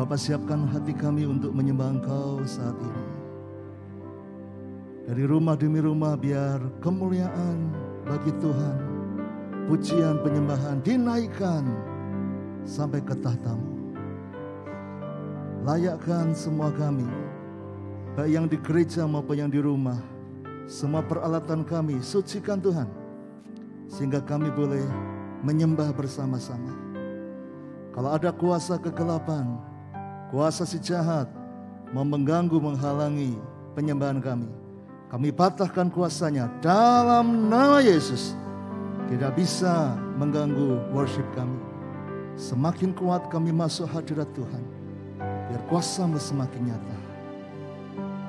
Bapa, siapkan hati kami untuk menyembah Engkau saat ini. Dari rumah demi rumah biar kemuliaan bagi Tuhan, pujian penyembahan dinaikkan sampai ke tahta-Mu. Layakkan semua kami, baik yang di gereja maupun yang di rumah, semua peralatan kami, sucikan Tuhan, sehingga kami boleh menyembah bersama-sama. Kalau ada kuasa kegelapan, kuasa si jahat mau mengganggu, menghalangi penyembahan kami patahkan kuasanya dalam nama Yesus. Tidak bisa mengganggu worship kami. Semakin kuat kami masuk hadirat Tuhan, biar kuasa-Mu semakin nyata.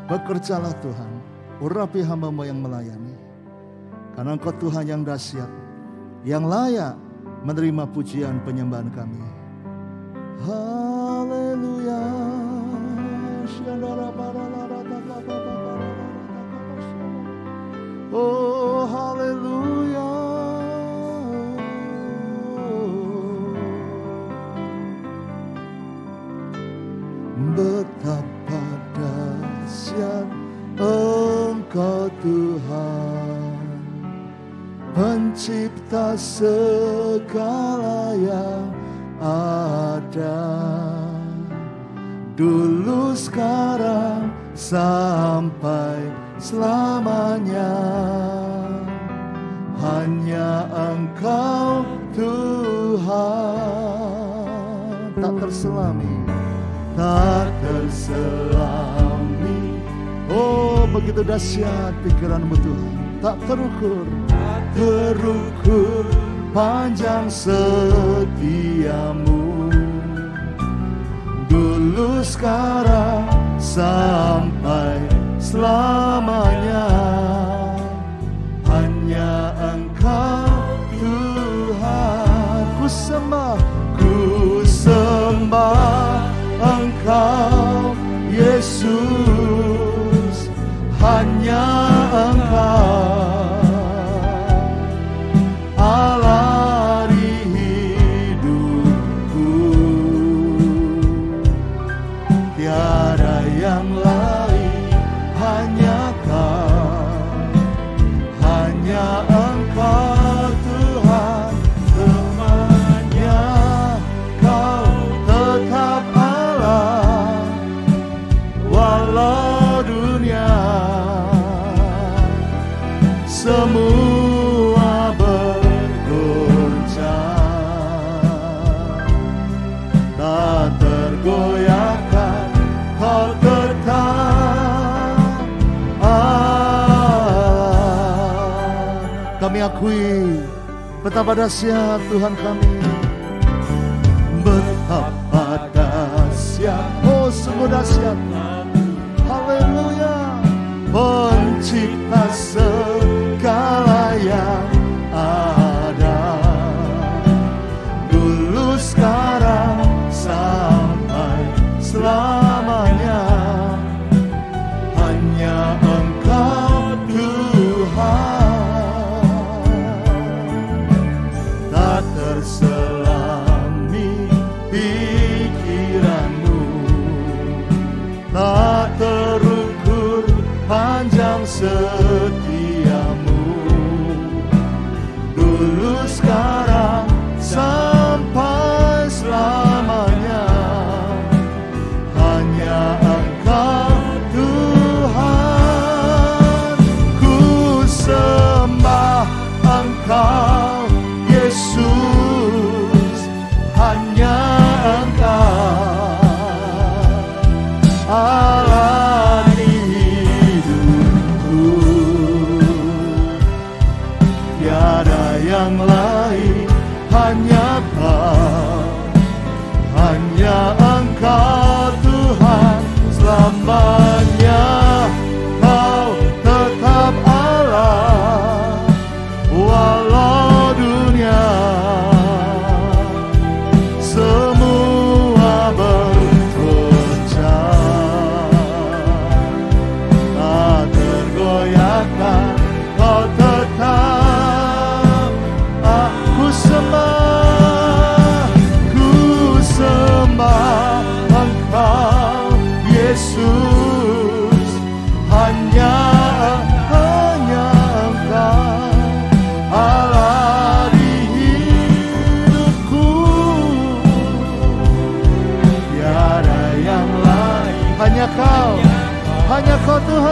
Bekerjalah Tuhan, urapi hamba-Mu yang melayani. Karena Engkau Tuhan yang dahsyat, yang layak menerima pujian penyembahan kami. Haleluya. Oh haleluya. Betapa dahsyat Engkau Tuhan, pencipta segala yang ada, dulu, sekarang, sampai selamanya. Hanya Engkau Tuhan, tak terselami, tak terselami. Oh begitu dahsyat pikiran-Mu Tuhan, tak terukur, terukur panjang setiamu, dulu, sekarang, sampai selamanya. Hanya Engkau Tuhan, ku sembah Engkau Yesus, hanya Engkau Allah di hidupku, tiada yang lain, hanya Kau, hanya Engkau Tuhan, temannya Kau tetap Allah, walau dunia semua tak tergoyahkan, Kau tetap Allah. Kami akui betapa dahsyat Tuhan kami, betapa dahsyat, oh sungguh dahsyat. Haleluya, pencipta segala yang ada, dulu, sekarang, sampai selamanya. Hanya Engkau Tuhan, tak terselami pikiran-Mu, tak terukur panjang setiamu, dulu, sekarang, sampai selamanya. Hanya Engkau Tuhan, ku sembah Engkau Yesus, hanya Engkau Allah di hidupku,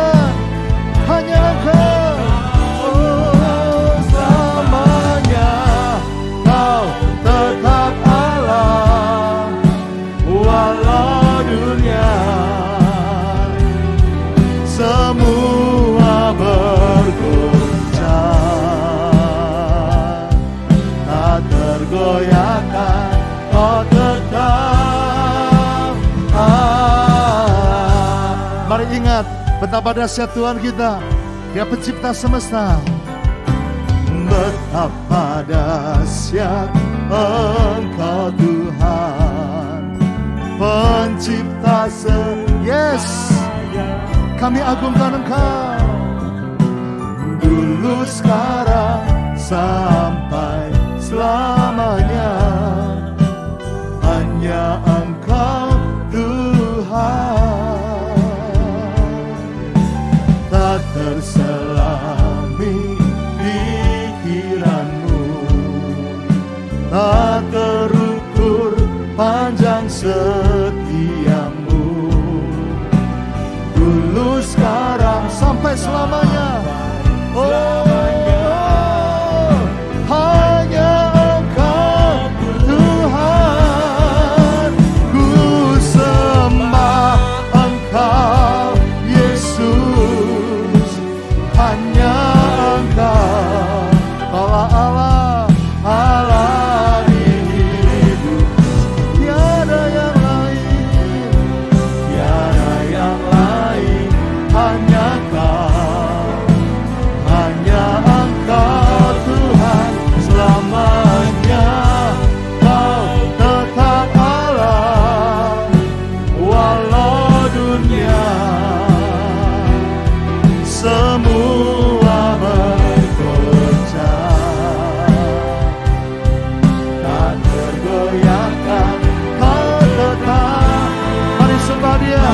Tuhan, hanya Engkau. Oh, selamanya Kau tetap Allah, walau dunia semua bergoncang, tak tergoyahkan, Kau tetap Allah. Mari ingat betapa dahsyat Tuhan kita, Dia pencipta semesta. Betapa dahsyat Engkau Tuhan, pencipta yes, kami agungkan Engkau. Dulu, sekarang, sampai selamanya, hanya Engkau Tuhan. Tak terselami pikiranmu, tak terukur panjang setiamu. Dulu, sekarang, sampai selamanya. Oh, hanya Engkau Tuhan. Ku sembah Engkau Yesus, hanya Engkau Allah, Allah di hidup. Tiada yang lain, tiada yang lain, hanya Kau, hanya Engkau Tuhan. Selamanya Kau tetap Allah, walau dunia semua bergoncang, tak tergoyahkan, Kau tetap. Mari sembah Dia.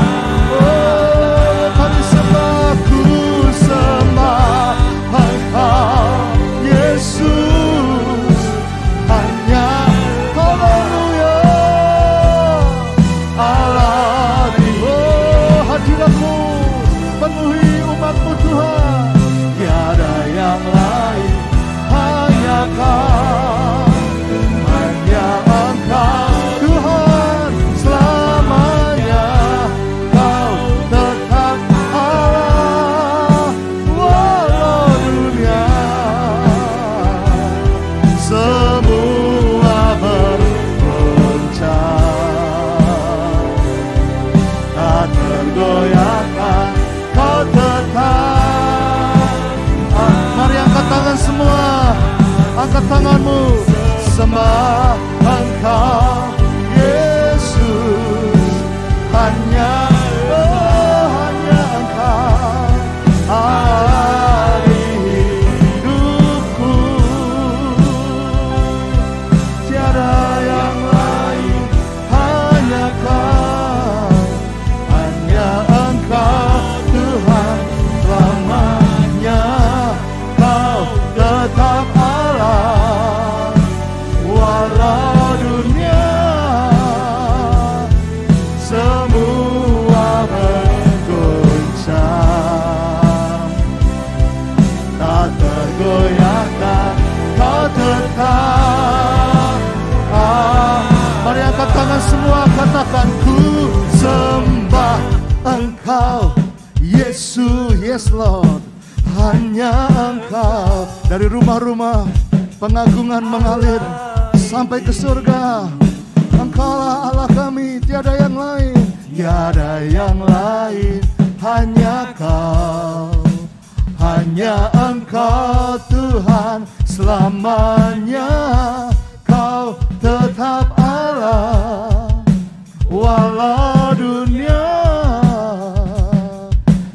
Oh, kami sembah, ku sembah Engkau Yesus, hanya haleluya Allah di hadirat-Mu penuhi umat-Mu Tuhan. Tiada yang lain, hanya Kau, hanya Engkau Tuhan. Selamanya Kau tetap Allah, walau dunia semua bergoncang, tak tergoyahkan, Kau tetap. Mari angkat tangan semua, angkat tanganmu, sembah Engkau Yesus, hanya hanya Engkau hari hidupku. Tiada yang lain, hanya Kau, hanya Engkau Tuhan. Selamanya Kau tetap Allah, walau dunia semua bergoncang, tak tergoyahkan, Kau tetap. Mari angkat tangan semua, katakan, ku sembah Engkau Yesus, yes Lord, hanya Engkau. Dari rumah-rumah pengagungan mengalir sampai ke surga. Engkaulah Allah kami, tiada yang lain, tiada yang lain, hanya Kau, hanya Engkau Tuhan. Selamanya Kau tetap Allah, walau dunia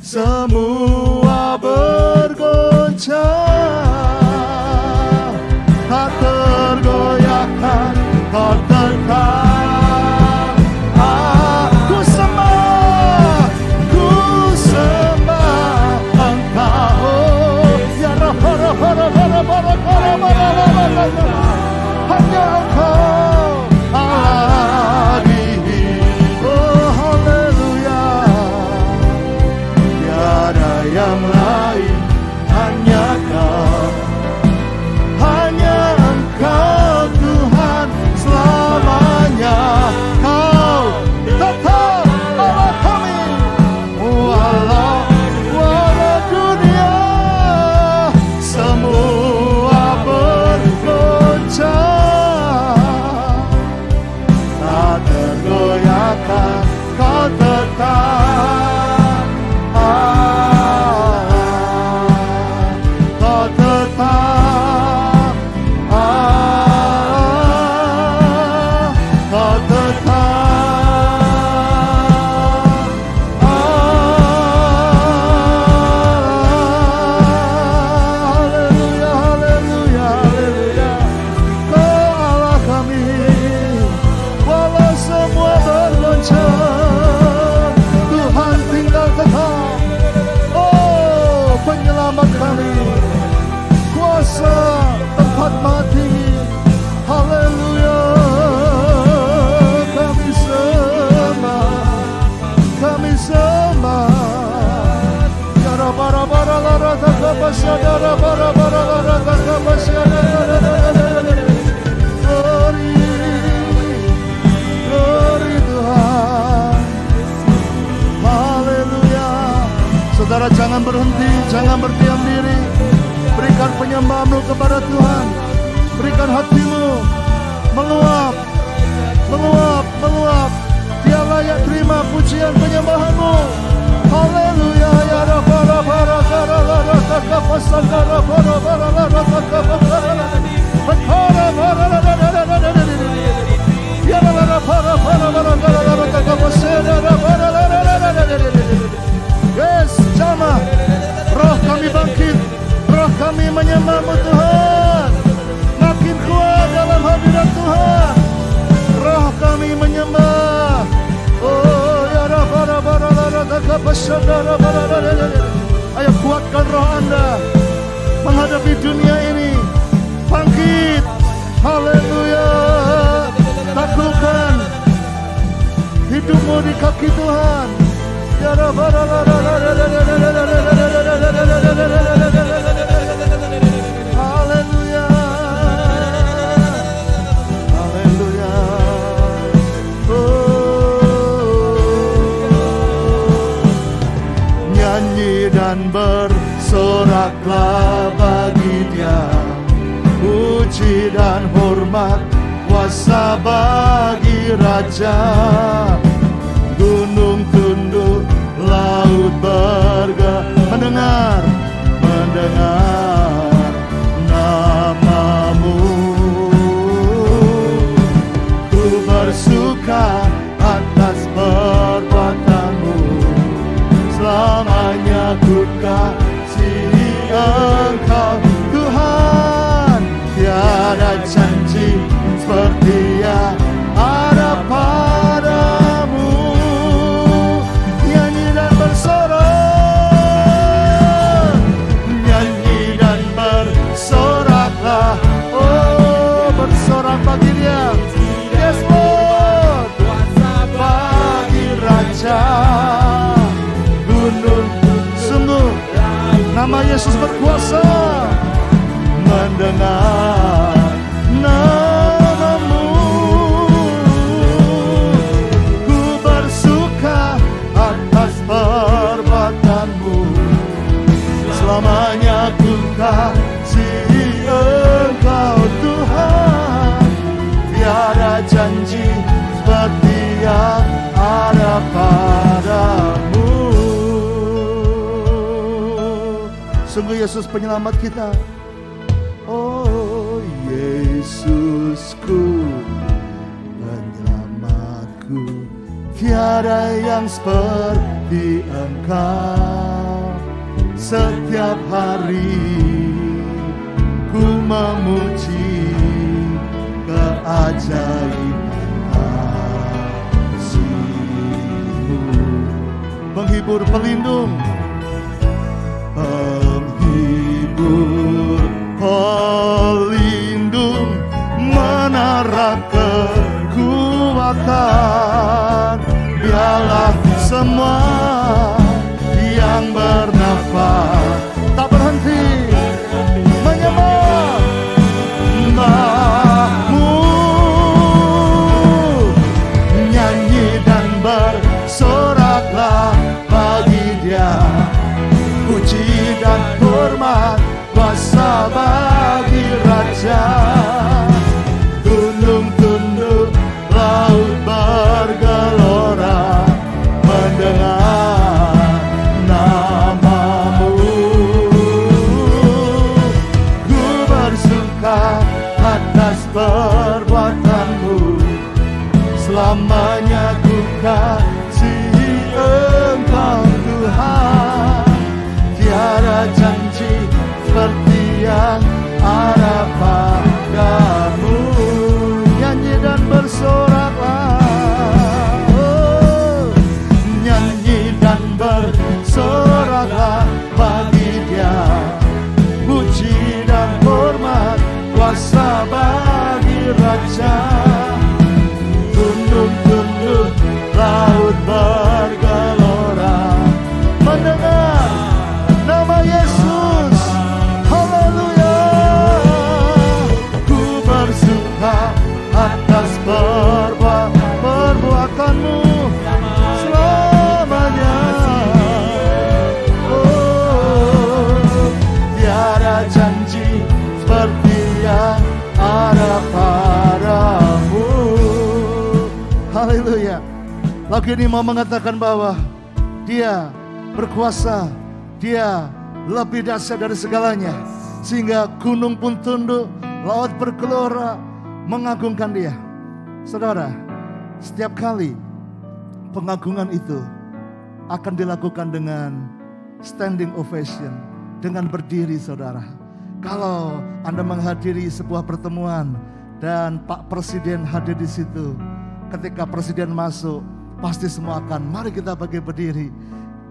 semua bergoncang, tak tergoyahkan, Kau tetap. Ku sembah Engkau, ya Rabb, Glory Tuhan. Haleluya. Saudara jangan berhenti, jangan berdiam diri. Berikan penyembahmu kepada Tuhan. Berikan hatimu meluap, meluap, meluap. Dia layak terima pujian penyembahanmu. Haleluya ya Rabbah Rabbah Rabbah Rabbah Rabbah Yes, jamaah. Roh kami bangkit, roh kami menyembahmu Tuhan. Makin kuat dalam hadirat Tuhan. Roh kami menyembah. Oh ya Rabbah Rabbah Rabbah. Ayo kuatkan roh Anda menghadapi dunia ini. Bangkit. Haleluya. Taklukkan hidupmu di kaki Tuhan. Ya Rabbah Haleluya. Haleluya. Nyanyi dan bersoraklah bagi Dia, puji dan hormat kuasa bagi Raja. Gunung tunduk, laut mendengar namamu. Ku bersuka atas perbuatanmu, selamanya ku kasihi Engkau Tuhan. Tiada janji seperti yang ada padamu. Nyanyi dan bersorak, nyanyi dan bersoraklah. Oh, bersorak bagi Dia. Yes Lord, bagi Raja. Gunung sungguh nama Yesus berkuasa. Mendengar namamu, ku bersuka atas perbuatanmu, selamanya ku kasihi Engkau Tuhan. Tiada janji seperti yang ada padamu. Sungguh Yesus penyelamat kita. Oh Yesusku, penyelamatku, tiada yang seperti Engkau. Setiap hari ku memuji keajaiban kasih-Mu. Penghibur, pelindung, penghibur, pelindung, menara kekuatan. Biarlah semua yang bernafas tak berhenti menyembah Mu. Nyanyi dan bersoraklah bagi Dia, puji dan hormat kuasa bagi Raja. Gunung tunduk, laut bergelora, mendengar namamu. Ku bersuka atas perbuatanmu, selamanya ku kasihi Engkau Tuhan. Tiada janji seperti yang ada padamu. Nyanyi dan bersoraklah, oh, nyanyi dan bersoraklah bagi Dia, puji dan hormat kuasa bagi Raja. Gunung tunduk, laut bergelora, mendengar pagi ini mau mengatakan bahwa Dia berkuasa, Dia lebih dahsyat dari segalanya, sehingga gunung pun tunduk, laut bergelora mengagungkan Dia. Saudara, setiap kali pengagungan itu akan dilakukan dengan standing ovation, dengan berdiri, saudara. Kalau Anda menghadiri sebuah pertemuan dan Pak Presiden hadir di situ, ketika Presiden masuk, pasti semua akan mari kita bagi berdiri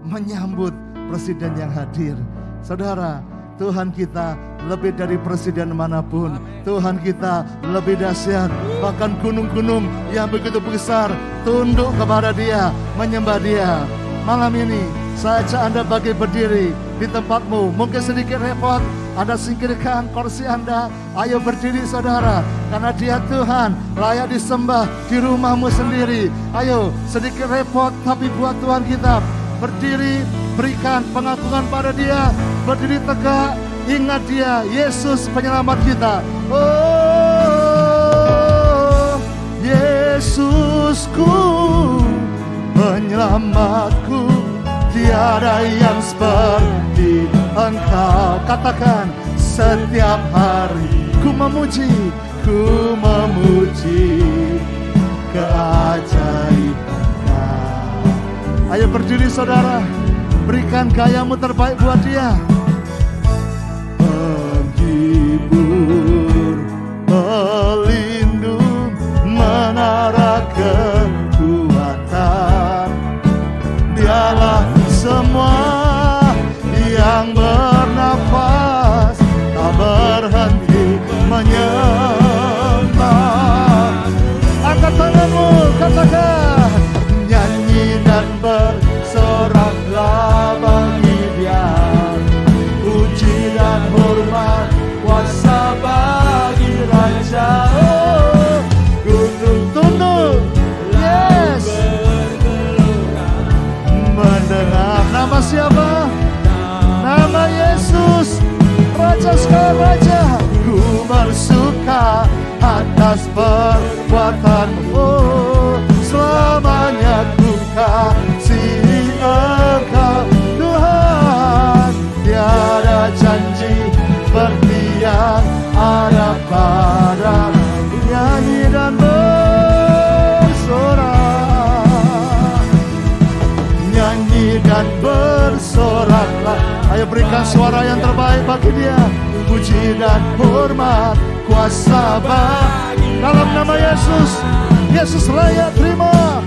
menyambut Presiden yang hadir. Saudara, Tuhan kita lebih dari presiden manapun. Tuhan kita lebih dahsyat. Bahkan gunung-gunung yang begitu besar tunduk kepada Dia, menyembah Dia. Malam ini saya ajak Anda bagi berdiri di tempatmu. Mungkin sedikit repot, Anda singkirkan kursi Anda. Ayo berdiri saudara, karena Dia Tuhan layak disembah di rumahmu sendiri. Ayo, sedikit repot tapi buat Tuhan kita. Berdiri, berikan pengagungan pada Dia. Berdiri tegak, ingat Dia, Yesus penyelamat kita. Oh, Yesusku, penyelamatku, tiada yang seperti Engkau. Katakan, setiap hari ku memuji keajaiban. Ayo berdiri saudara, berikan gayamu terbaik buat Dia. Penghibur, pelindung, menara kekuatan, Dialah semua yang bernafas, tak berhenti menyembah. Angkat tanganmu, katakan, nyanyi dan bersoraklah bagi Dia, puji dan hormat, kuasa bagi Raja. Oh, gunung tunduk, yes, mendengar nama siapa? Nama Yesus, Raja sekalian Raja. Ku bersuka atas perbuatanmu, oh, selamanya ku kasih Engkau Tuhan. Tiada janji seperti yang ada pada, nyanyi dan bersorak, nyanyi dan bersoraklah. Ayo berikan suara yang terbaik bagi Dia. Puji dan hormat, kuasa bagi dalam nama Yesus. Yesus layak terima.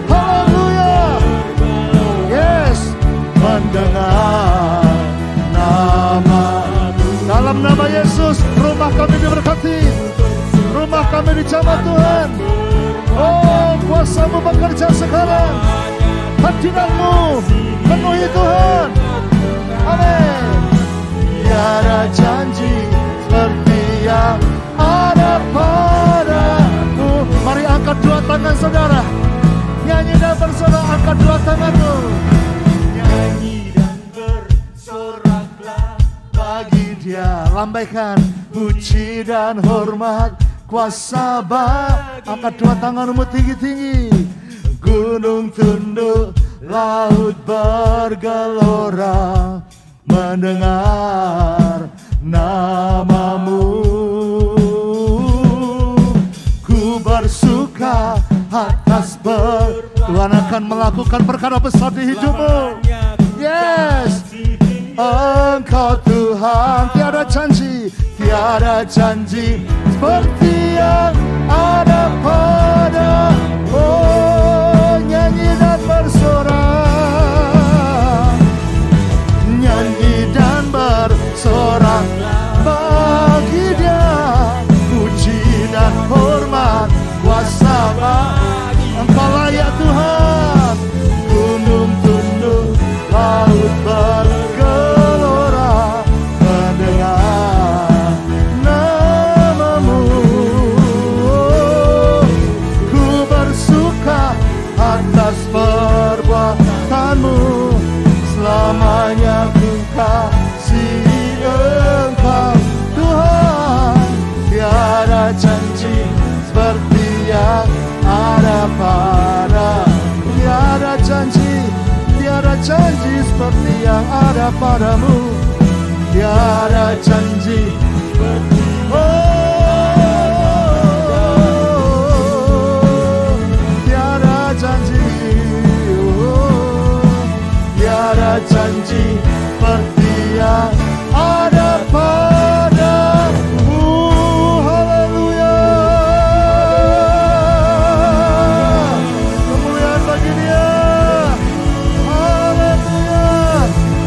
Haleluya. Yes, mendengar nama, dalam nama Yesus rumah kami diberkati, rumah kami dijamah Tuhan. Oh, kuasa-Mu bekerja sekarang, hadirat-Mu penuhi Tuhan. Amin. Tiada janji seperti yang ada padamu. Mari angkat dua tangan saudara, nyanyi dan bersorak. Angkat dua tanganmu, nyanyi dan bersoraklah bagi Dia. Lambaikan puji dan hormat, kuasa bagi. Angkat dua tanganmu tinggi-tinggi. Gunung tunduk, laut bergelora, mendengar nama-Mu. Ku bersuka atas Tuhan akan melakukan perkara besar di hidupmu. Yes, Engkau Tuhan, tiada janji seperti yang ada pada. Oh, nyanyi dan bersorak, nyanyi dan bersorak bagi Dia. Puji dan hormat, kuasa bagi Engkau layak Tuhan. Gunung tunduk, laut bergelora, mendengar nama-Mu. Ku bersuka atas perbuatanmu, selamanya ku kasih Engkau Tuhan. Tiada janji seperti yang ada pada. kepadamu, tiada janji tiada janji, tiada janji seperti yang ada padamu. Haleluya, kemuliaan bagi Dia. Haleluya,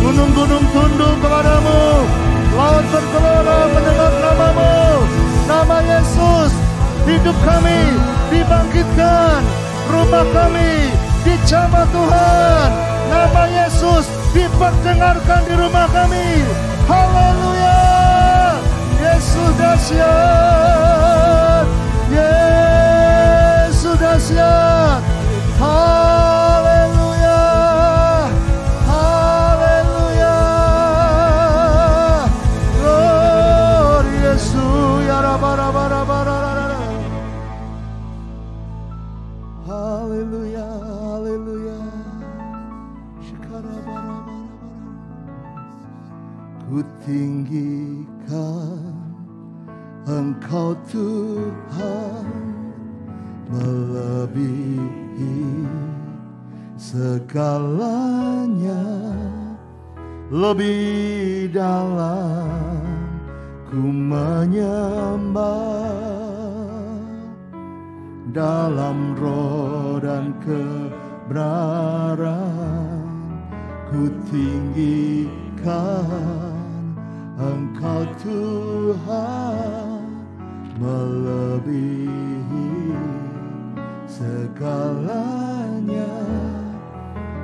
gunung-gunung tunduk kepadamu, laut bergelora mendengar namamu. Nama Yesus, hidup kami dibangkitkan, rumah kami dijamah Tuhan. Nama Yesus diperdengarkan di rumah kami. Haleluya, Yesus dahsyat, Yesus dahsyat. Haleluya, haleluya, Lord Yesus, ya rabba-rabba-rabba-rabba. Haleluya, haleluya. Ku tinggikan Engkau Tuhan, melebihi segalanya, lebih dalam ku menyembah, dalam roh dan kebenaran ku tinggikan Engkau Tuhan, melebihi segalanya,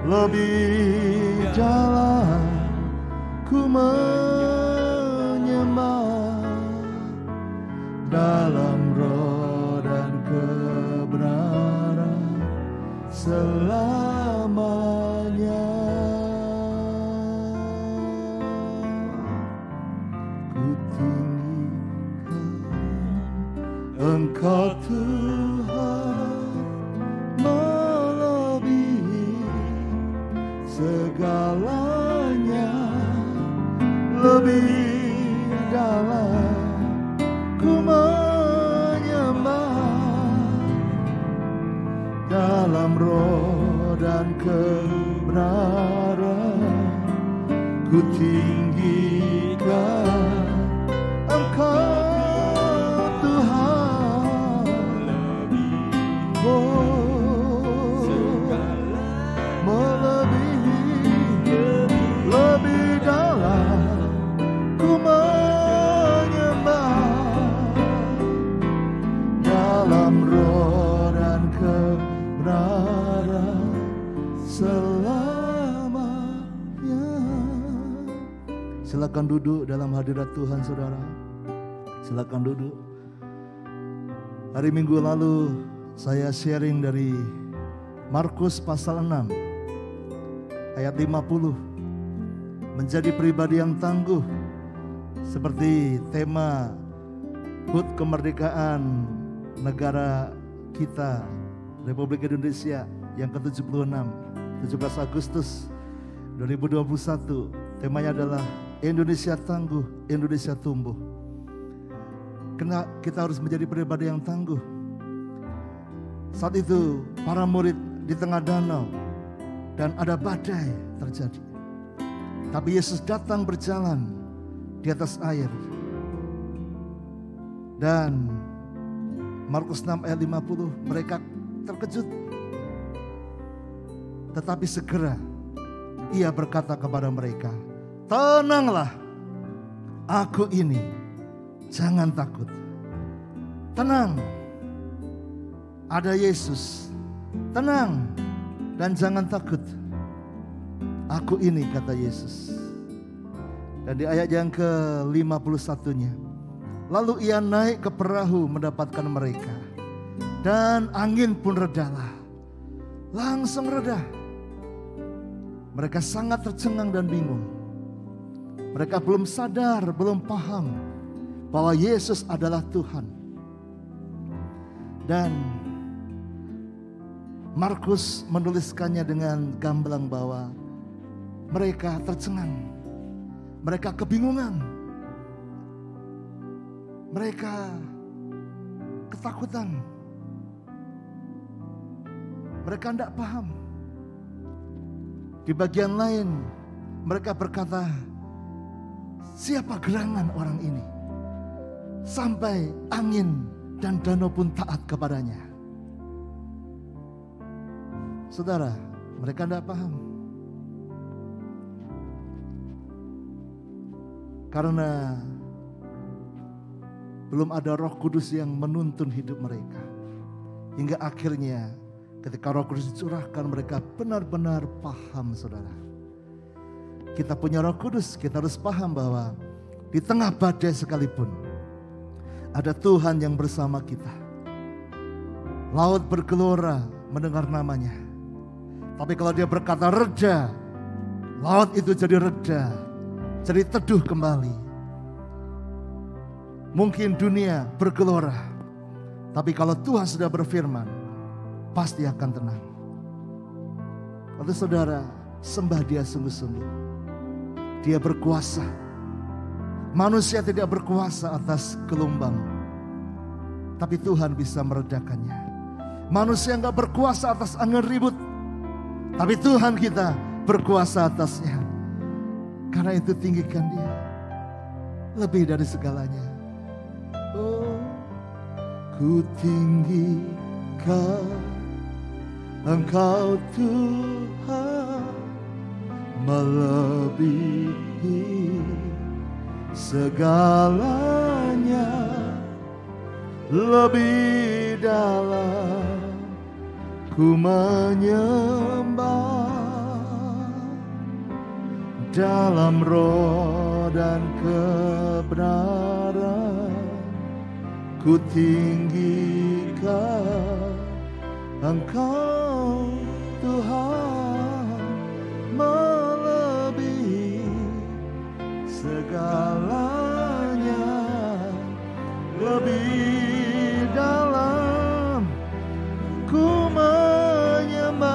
lebih dalam ku menyembah, dalam roh dan kebenaran selamanya. Engkau Tuhan, melebihi segalanya, lebih dalam ku menyembah, dalam roh dan kebenaran ku tinggikan Engkau Silakan duduk dalam hadirat Tuhan, saudara. Silakan duduk. Hari Minggu lalu saya sharing dari Markus pasal 6 ayat 50. Menjadi pribadi yang tangguh, seperti tema HUT kemerdekaan negara kita, Republik Indonesia yang ke-76, 17 Agustus 2021. Temanya adalah Indonesia tangguh, Indonesia tumbuh. Karena kita harus menjadi pribadi yang tangguh. Saat itu para murid di tengah danau dan ada badai terjadi. Tapi Yesus datang berjalan di atas air. Dan Markus 6 ayat 50, mereka terkejut. Tetapi segera Ia berkata kepada mereka, "Tenanglah, aku ini, jangan takut." Tenang, ada Yesus. Tenang dan jangan takut. Aku ini, kata Yesus. Dan di ayat yang ke-51-nya, lalu Ia naik ke perahu mendapatkan mereka. Dan angin pun redalah. Langsung reda. Mereka sangat tercengang dan bingung. Mereka belum sadar, belum paham bahwa Yesus adalah Tuhan. Dan Markus menuliskannya dengan gamblang bahwa mereka tercengang Mereka kebingungan. Mereka ketakutan. Mereka tidak paham. Di bagian lain mereka berkata, siapa gerangan orang ini? Sampai angin dan danau pun taat kepadanya. Saudara, mereka tidak paham. Karena belum ada Roh Kudus yang menuntun hidup mereka. Hingga akhirnya ketika Roh Kudus dicurahkan, mereka benar-benar paham, saudara. Kita punya Roh Kudus, kita harus paham bahwa di tengah badai sekalipun ada Tuhan yang bersama kita. Laut bergelora mendengar namanya. Tapi kalau dia berkata reda, laut itu jadi reda, jadi teduh kembali. Mungkin dunia bergelora, tapi kalau Tuhan sudah berfirman, pasti akan tenang. Kalau saudara sembah dia sungguh-sungguh, dia berkuasa. Manusia tidak berkuasa atas gelombang, tapi Tuhan bisa meredakannya. Manusia enggak berkuasa atas angin ribut, tapi Tuhan kita berkuasa atasnya. Karena itu tinggikan dia lebih dari segalanya. Oh, ku tinggikan Engkau Tuhan, melebihi segalanya, lebih dalam ku menyembah, dalam roh dan kebenaran ku tinggikan Engkau Tuhan, melebihi segalanya, lebih dalam ku menyembah,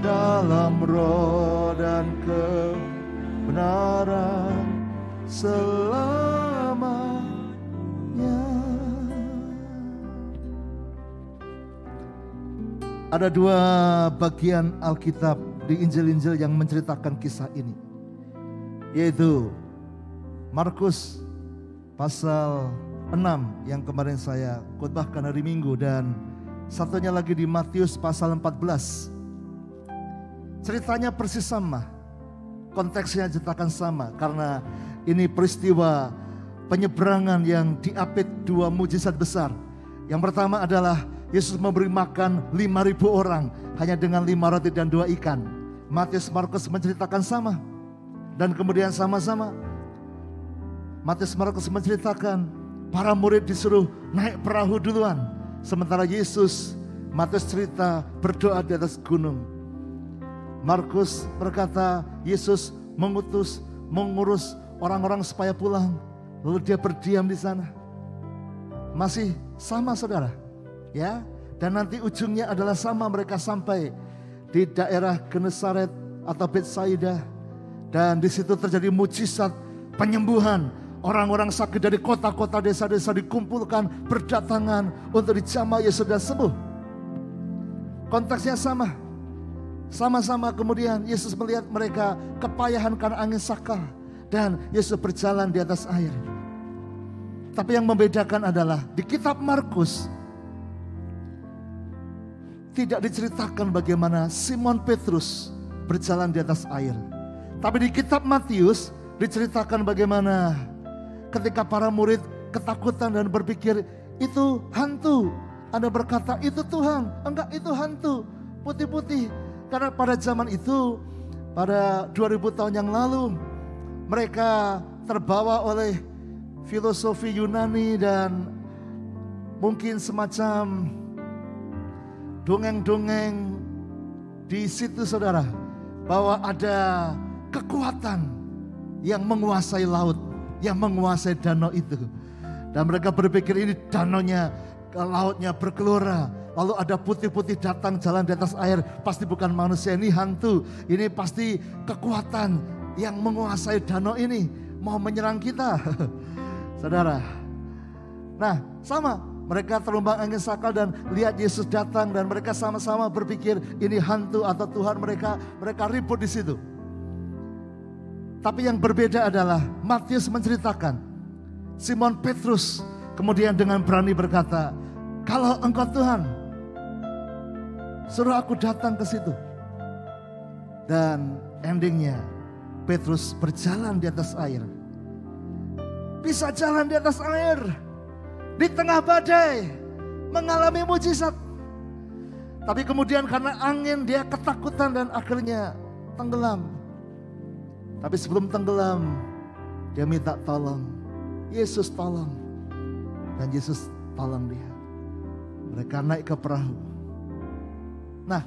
dalam roh dan kebenaran selamanya. Ada dua bagian Alkitab di Injil-Injil yang menceritakan kisah ini, yaitu Markus pasal 6 yang kemarin saya khotbahkan hari Minggu, dan satunya lagi di Matius pasal 14. Ceritanya persis sama, konteksnya ceritakan sama, karena ini peristiwa penyeberangan yang diapit dua mujizat besar. Yang pertama adalah Yesus memberi makan 5.000 orang hanya dengan 5 roti dan 2 ikan. Matius Markus menceritakan sama. Dan kemudian sama-sama Matius Markus menceritakan para murid disuruh naik perahu duluan, sementara Yesus, Matius cerita berdoa di atas gunung. Markus berkata Yesus mengurus orang-orang supaya pulang, lalu dia berdiam di sana. Masih sama, saudara, ya. Dan nanti ujungnya adalah sama, mereka sampai di daerah Genesaret atau Betsaida, dan di situ terjadi mujizat penyembuhan. Orang-orang sakit dari kota-kota, desa-desa dikumpulkan, berdatangan untuk dijamah, Yesus sudah sembuh. Konteksnya sama. Sama-sama kemudian Yesus melihat mereka kepayahan karena angin sakal, dan Yesus berjalan di atas air. Tapi yang membedakan adalah di kitab Markus tidak diceritakan bagaimana Simon Petrus berjalan di atas air. Tapi di kitab Matius diceritakan bagaimana ketika para murid ketakutan dan berpikir itu hantu. Anda berkata itu Tuhan, enggak, itu hantu putih-putih. Karena pada zaman itu, pada 2000 tahun yang lalu, mereka terbawa oleh filosofi Yunani dan mungkin semacam dongeng-dongeng di situ, saudara, bahwa ada kekuatan yang menguasai laut, yang menguasai danau itu. Dan mereka berpikir ini danaunya, lautnya bergelora, Lalu ada putih-putih datang jalan di atas air. Pasti bukan manusia, ini hantu. Ini pasti kekuatan yang menguasai danau ini. Mau menyerang kita. Saudara. Nah sama. Mereka terombang angin sakal dan lihat Yesus datang. Dan mereka sama-sama berpikir ini hantu atau Tuhan mereka. Mereka ribut di situ. Tapi yang berbeda adalah Matius menceritakan. Simon Petrus kemudian dengan berani berkata, kalau engkau Tuhan, suruh aku datang ke situ. Dan endingnya Petrus berjalan di atas air. Bisa jalan di atas air. Di tengah badai. Mengalami mujizat. Tapi kemudian karena angin dia ketakutan dan akhirnya tenggelam. Tapi sebelum tenggelam, dia minta tolong. Yesus tolong. Dan Yesus tolong dia. Mereka naik ke perahu. Nah,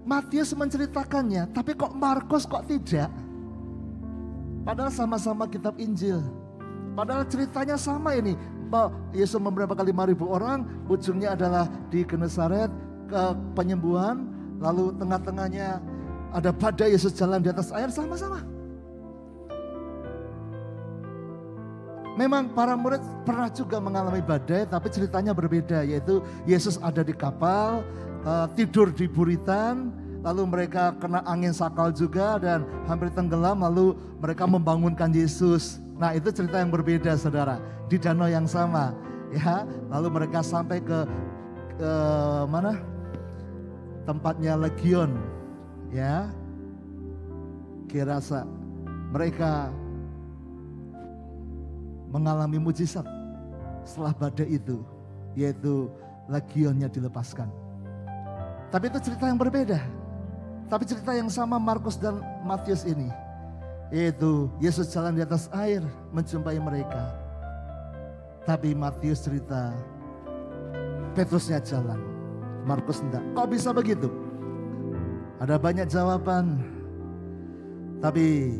Matius menceritakannya, tapi kok Markus kok tidak? Padahal sama-sama kitab Injil. Padahal ceritanya sama ini. Yesus memberangkatkan 5.000 orang, ujungnya adalah di Genesaret, ke penyembuhan. Lalu tengah-tengahnya ada badai, Yesus jalan di atas air, sama-sama. Memang para murid pernah juga mengalami badai, tapi ceritanya berbeda, yaitu Yesus ada di kapal, tidur di buritan, lalu mereka kena angin sakal juga dan hampir tenggelam, lalu mereka membangunkan Yesus. Nah itu cerita yang berbeda saudara, di danau yang sama. Ya, lalu mereka sampai ke mana? Tempatnya Legion, ya, Gerasa. Mereka mengalami mujizat setelah badai itu, yaitu legionnya dilepaskan. Tapi itu cerita yang berbeda. Tapi cerita yang sama Markus dan Matius ini, yaitu Yesus jalan di atas air menjumpai mereka. Tapi Matius cerita Petrusnya jalan, Markus enggak. Kok bisa begitu? Ada banyak jawaban. Tapi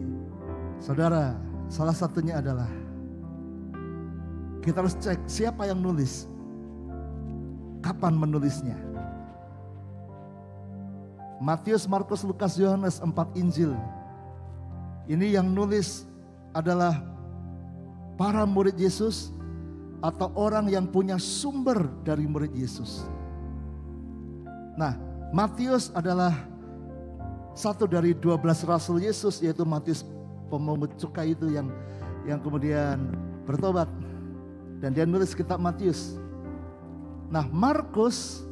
saudara, salah satunya adalah kita harus cek siapa yang nulis, kapan menulisnya. Matius, Markus, Lukas, Yohanes, 4 Injil. Ini yang nulis adalah para murid Yesus atau orang yang punya sumber dari murid Yesus. Nah, Matius adalah satu dari 12 rasul Yesus, yaitu Matius pemungut cukai itu yang kemudian bertobat. Dan dia nulis kitab Matius. Nah Markus,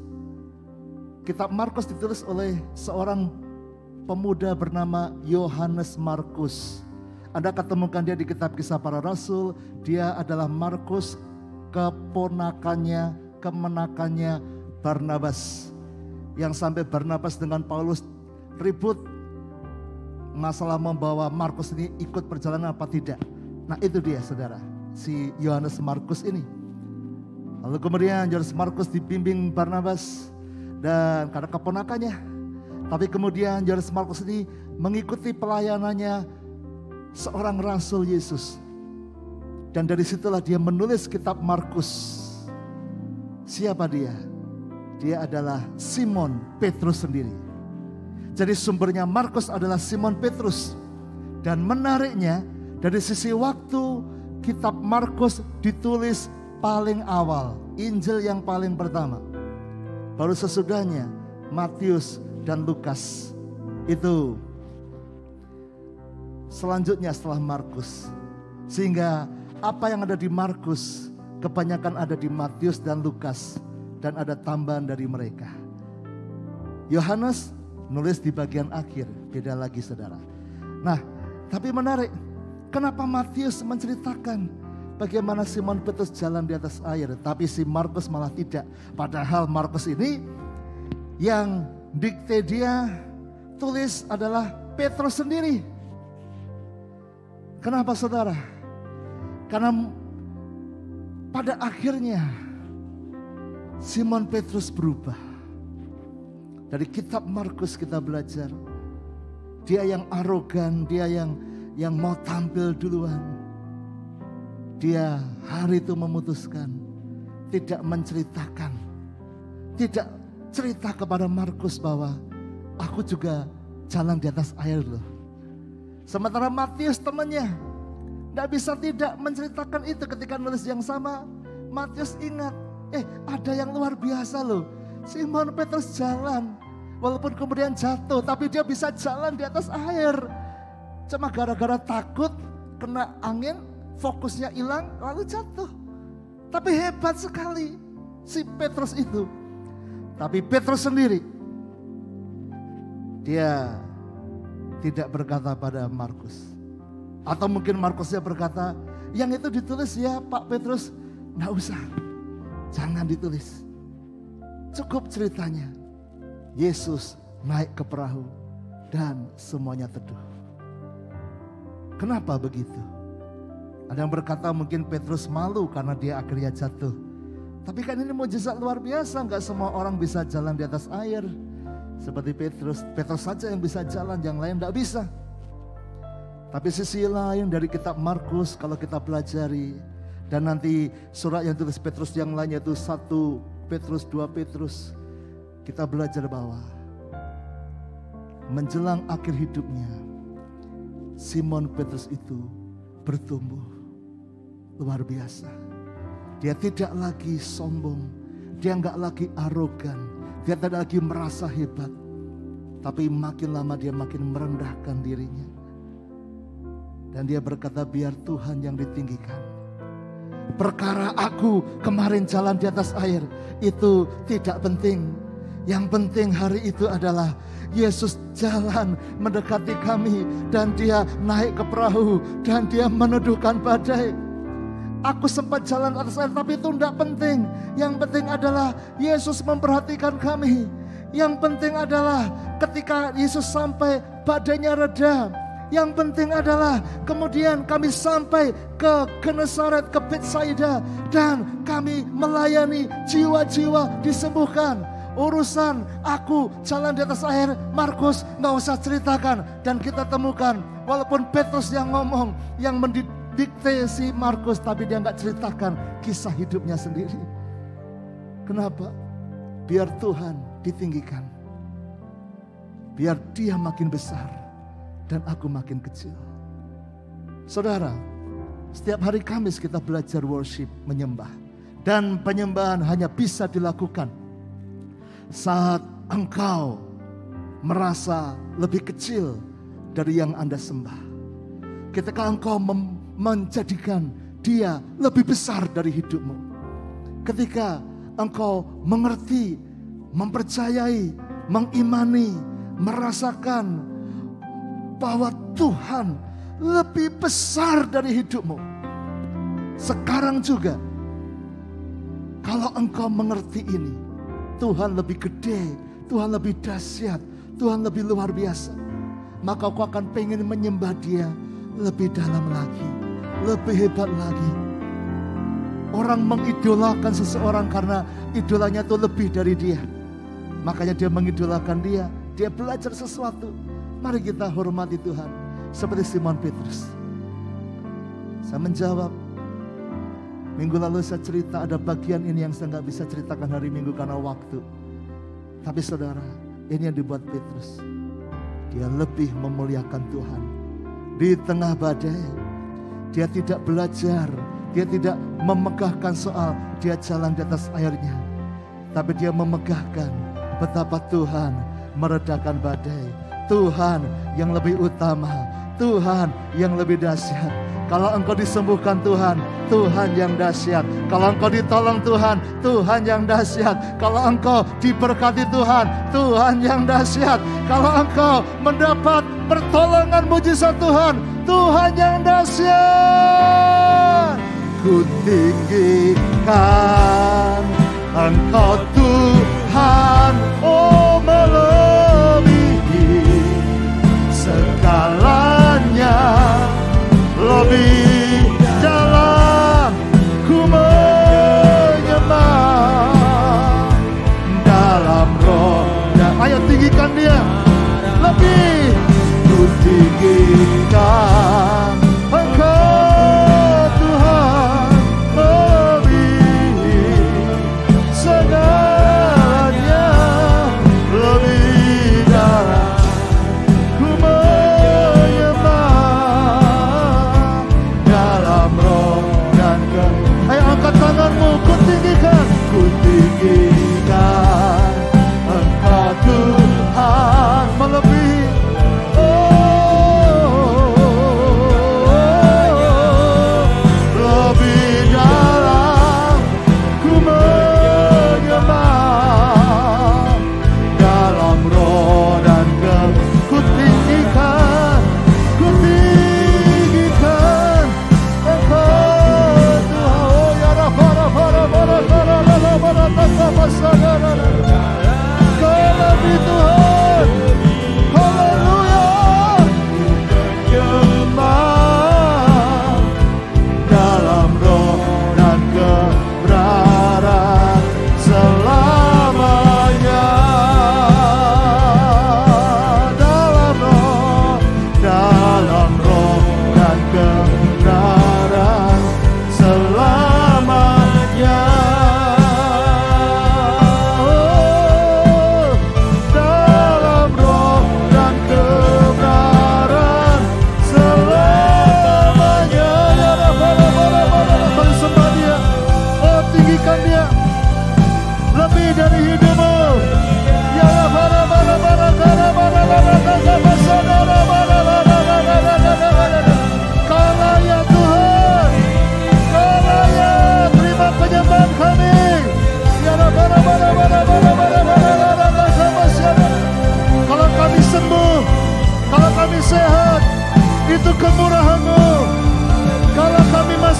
kitab Markus ditulis oleh seorang pemuda bernama Yohanes Markus. Anda ketemukan dia di kitab Kisah Para Rasul. Dia adalah Markus, kemenakannya Barnabas. Yang sampai Barnabas dengan Paulus ribut masalah membawa Markus ini ikut perjalanan apa tidak. Nah itu dia saudara, si Yohanes Markus ini. Lalu kemudian Yohanes Markus dibimbing Barnabas dan karena keponakannya. Tapi kemudian Yohanes Markus ini mengikuti pelayanannya seorang rasul Yesus. Dan dari situlah dia menulis kitab Markus. Siapa dia? Dia adalah Simon Petrus sendiri. Jadi sumbernya Markus adalah Simon Petrus. Dan menariknya dari sisi waktu, kitab Markus ditulis paling awal, Injil yang paling pertama. Baru sesudahnya Matius dan Lukas. Itu selanjutnya setelah Markus. Sehingga apa yang ada di Markus kebanyakan ada di Matius dan Lukas, dan ada tambahan dari mereka. Yohanes nulis di bagian akhir, beda lagi saudara. Nah, tapi menarik, kenapa Matius menceritakan bagaimana Simon Petrus jalan di atas air, tapi si Markus malah tidak. Padahal Markus ini yang dikte dia tulis adalah Petrus sendiri. Kenapa saudara? Karena pada akhirnya Simon Petrus berubah. Dari kitab Markus kita belajar, dia yang arogan, dia yang mau tampil duluan. Dia hari itu memutuskan tidak menceritakan, tidak cerita kepada Markus bahwa aku juga jalan di atas air loh. Sementara Matius temannya tidak bisa tidak menceritakan itu ketika nulis yang sama. Matius ingat, ada yang luar biasa loh. Simon Petrus jalan, walaupun kemudian jatuh, tapi dia bisa jalan di atas air. Cuma gara-gara takut kena angin, fokusnya hilang, lalu jatuh. Tapi hebat sekali si Petrus itu. Tapi Petrus sendiri, dia tidak berkata pada Markus. Atau mungkin Markusnya berkata, yang itu ditulis ya Pak Petrus, nggak usah, jangan ditulis. Cukup ceritanya, Yesus naik ke perahu dan semuanya teduh. Kenapa begitu? Ada yang berkata mungkin Petrus malu karena dia akhirnya jatuh. Tapi kan ini mukjizat luar biasa, nggak semua orang bisa jalan di atas air. Seperti Petrus saja yang bisa jalan, yang lain nggak bisa. Tapi sisi lain dari kitab Markus kalau kita pelajari, dan nanti surat yang tulis Petrus yang lainnya itu 1 Petrus, 2 Petrus, kita belajar bahwa menjelang akhir hidupnya Simon Petrus itu bertumbuh luar biasa. Dia tidak lagi sombong, dia nggak lagi arogan, dia tidak lagi merasa hebat, tapi makin lama dia makin merendahkan dirinya. Dan dia berkata, biar Tuhan yang ditinggikan. Perkara aku kemarin jalan di atas air itu tidak penting. Yang penting hari itu adalah Yesus jalan mendekati kami dan dia naik ke perahu dan dia meneduhkan badai. Aku sempat jalan atas air tapi itu tidak penting. Yang penting adalah Yesus memperhatikan kami. Yang penting adalah ketika Yesus sampai badainya reda. Yang penting adalah kemudian kami sampai ke Genesaret, ke Betsaida, dan kami melayani jiwa-jiwa disembuhkan. Urusan aku jalan di atas air, Markus nggak usah ceritakan. Dan kita temukan walaupun Petrus yang ngomong, yang mendikte si Markus, tapi dia nggak ceritakan kisah hidupnya sendiri. Kenapa? Biar Tuhan ditinggikan, biar dia makin besar dan aku makin kecil. Saudara, setiap hari Kamis kita belajar worship, menyembah. Dan penyembahan hanya bisa dilakukan saat engkau merasa lebih kecil dari yang Anda sembah. Ketika engkau menjadikan dia lebih besar dari hidupmu. Ketika engkau mengerti, mempercayai, mengimani, merasakan bahwa Tuhan lebih besar dari hidupmu. Sekarang juga, kalau engkau mengerti ini, Tuhan lebih gede, Tuhan lebih dahsyat, Tuhan lebih luar biasa, maka kau akan pengen menyembah dia lebih dalam lagi, lebih hebat lagi. Orang mengidolakan seseorang karena idolanya itu lebih dari dia. Makanya dia mengidolakan dia, dia belajar sesuatu. Mari kita hormati Tuhan seperti Simon Petrus. Saya menjawab, minggu lalu saya cerita ada bagian ini yang saya nggak bisa ceritakan hari Minggu karena waktu. Tapi saudara, ini yang dibuat Petrus. Dia lebih memuliakan Tuhan. Di tengah badai, dia tidak belajar, dia tidak memegahkan soal dia jalan di atas airnya. Tapi dia memegahkan betapa Tuhan meredakan badai. Tuhan yang lebih utama, Tuhan yang lebih dahsyat. Kalau engkau disembuhkan Tuhan, Tuhan yang dahsyat. Kalau engkau ditolong Tuhan, Tuhan yang dahsyat. Kalau engkau diberkati Tuhan, Tuhan yang dahsyat. Kalau engkau mendapat pertolongan mujizat Tuhan, Tuhan yang dahsyat. Ku tinggikan engkau Tuhan, oh melebihi segalanya, lebih dalam ku menyembah dalam roh dan ayo tinggikan dia lebih, ku tinggikan engkau Tuhan melebihi segalanya.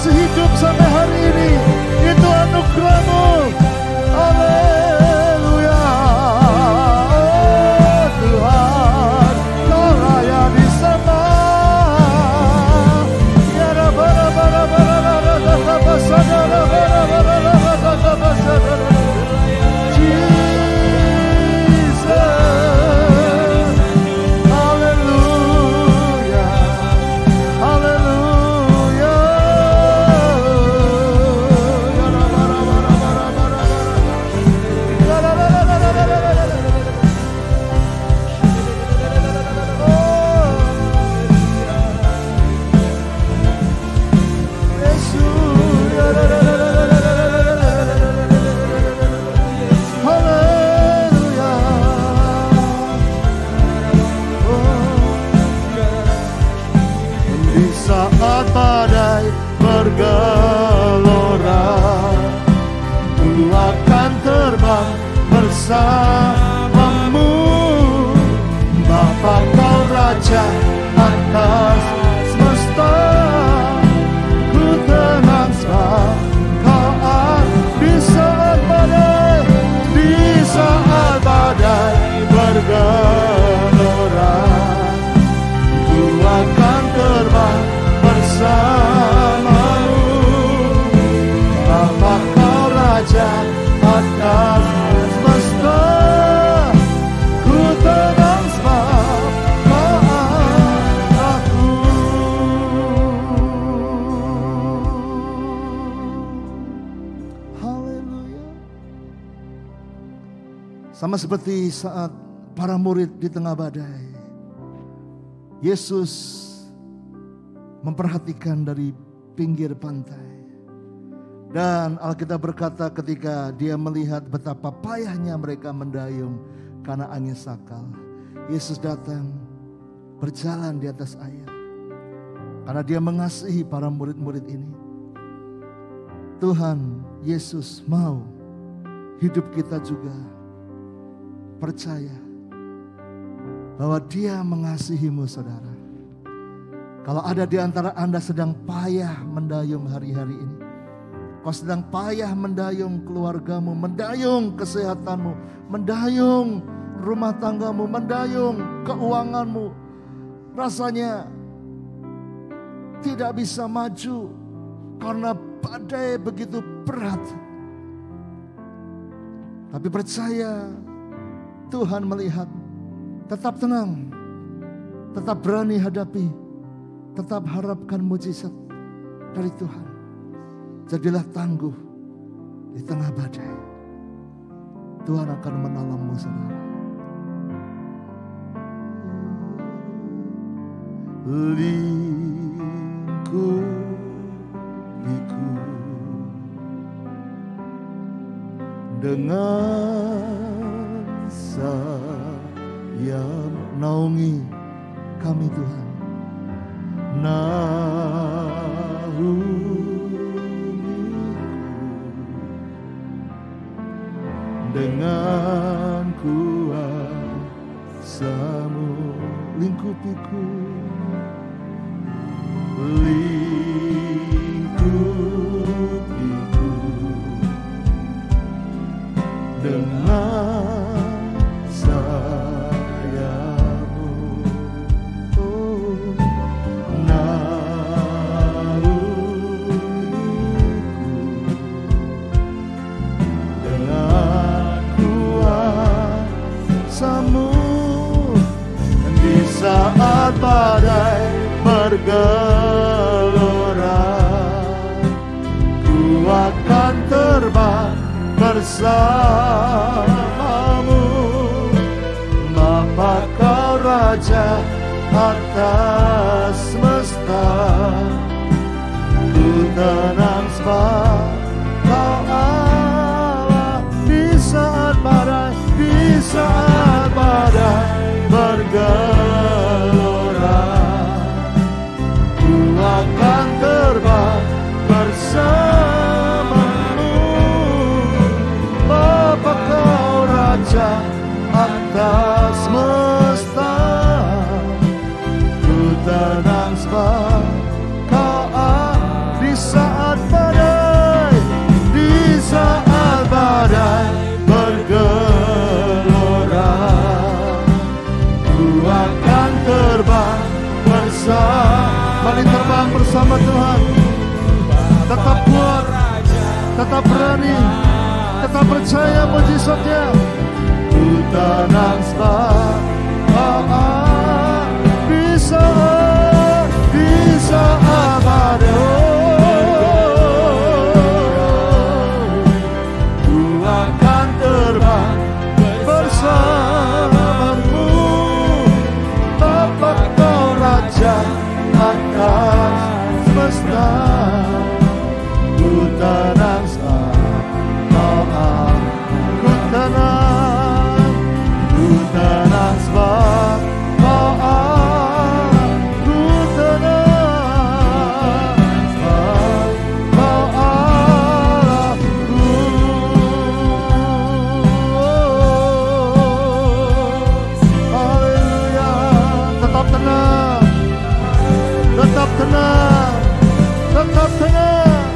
masih hidup sampai hari ini. Itu anugerah-Mu. Haleluya. Oh Tuhan, Kau raya di sana. Ya Rabbana bara bara bara bara basana bara bara bara basana. Badai bergelora, Ku akan terbang bersamamu. Bapa Kau Raja atas semesta, ku tenang sebab Kau di saat badai, di saat badai bergelora, ku akan terbang bersamamu. Bapa Kau Raja atas semesta, ku tenang sebab Kau aku. Haleluya. Sama seperti saat para murid di tengah badai, Yesus memperhatikan dari pinggir pantai. Dan Alkitab berkata ketika dia melihat betapa payahnya mereka mendayung karena angin sakal, Yesus datang berjalan di atas air. Karena dia mengasihi para murid-murid ini. Tuhan Yesus mau hidup kita juga percaya bahwa Dia mengasihimu, saudara. Kalau ada di antara Anda sedang payah mendayung hari-hari ini, kau sedang payah mendayung keluargamu, mendayung kesehatanmu, mendayung rumah tanggamu, mendayung keuanganmu, rasanya tidak bisa maju karena badai begitu berat. Tapi percaya, Tuhan melihat, tetap tenang, tetap berani hadapi, tetap harapkan mujizat dari Tuhan. Jadilah tangguh di tengah badai. Tuhan akan menolongmu, saudara. Lingkupiku dengan sayap, naungi kami Tuhan. Naungiku dengan kuasa-Mu, lingkupiku, lingkupiku dengan sayap-Mu. Oh, saat badai bergelora, ku akan terbang bersamamu. Bapa Kau Raja atas semesta, ku tenang sebab Kau Allah. Di saat badai, di saat badai bergelora, ku akan terbang bersamamu. Bapa Kau Raja atas semesta, ku tenang sebab Kau di saat bersama Tuhan. Tetap kuat, tetap berani, tetap percaya mujizatnya. Ku tenang di saat ku akan terbang bersamamu. Bapak Kau Raja atas semesta. Ku tenang sebab tetap tenang,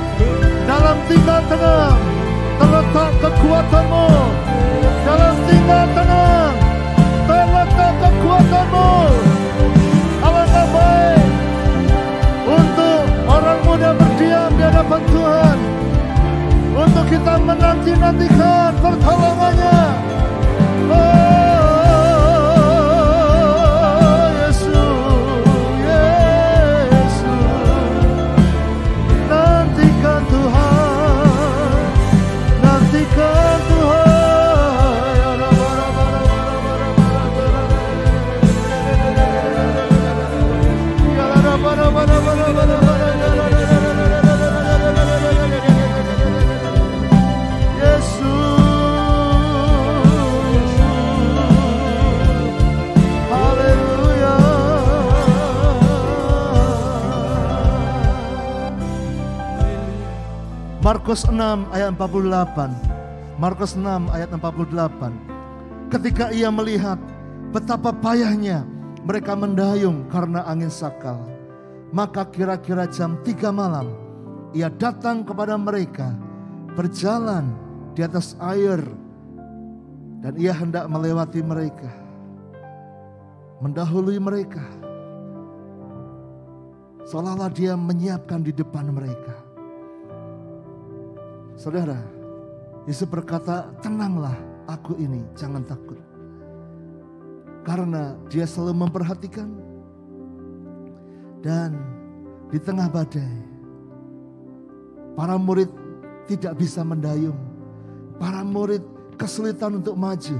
dalam tinggal tenang terletak kekuatanmu. Dalam tinggal tenang terletak kekuatanmu. Alangkah baik untuk orang muda berdiam di hadapan Tuhan, untuk kita menanti-nantikan pertolongannya. Markus 6 ayat 48. Markus 6 ayat 48. Ketika ia melihat betapa payahnya mereka mendayung karena angin sakal, maka kira-kira jam 3 malam ia datang kepada mereka berjalan di atas air, dan ia hendak melewati mereka, mendahului mereka, seolah-olah dia menyiapkan di depan mereka. Saudara, Yesus berkata, tenanglah, aku ini, jangan takut. Karena dia selalu memperhatikan. Dan di tengah badai, para murid tidak bisa mendayung. Para murid kesulitan untuk maju.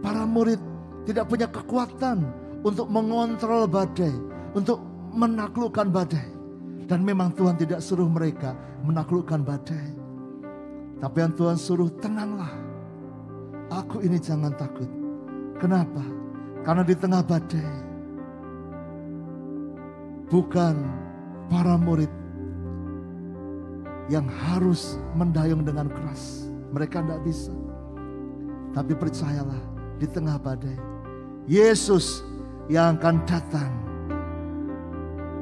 Para murid tidak punya kekuatan untuk mengontrol badai, untuk menaklukkan badai. Dan memang Tuhan tidak suruh mereka menaklukkan badai. Tapi yang Tuhan suruh, tenanglah, aku ini jangan takut. Kenapa? Karena di tengah badai, bukan para murid yang harus mendayung dengan keras. Mereka tidak bisa. Tapi percayalah, di tengah badai, Yesus yang akan datang,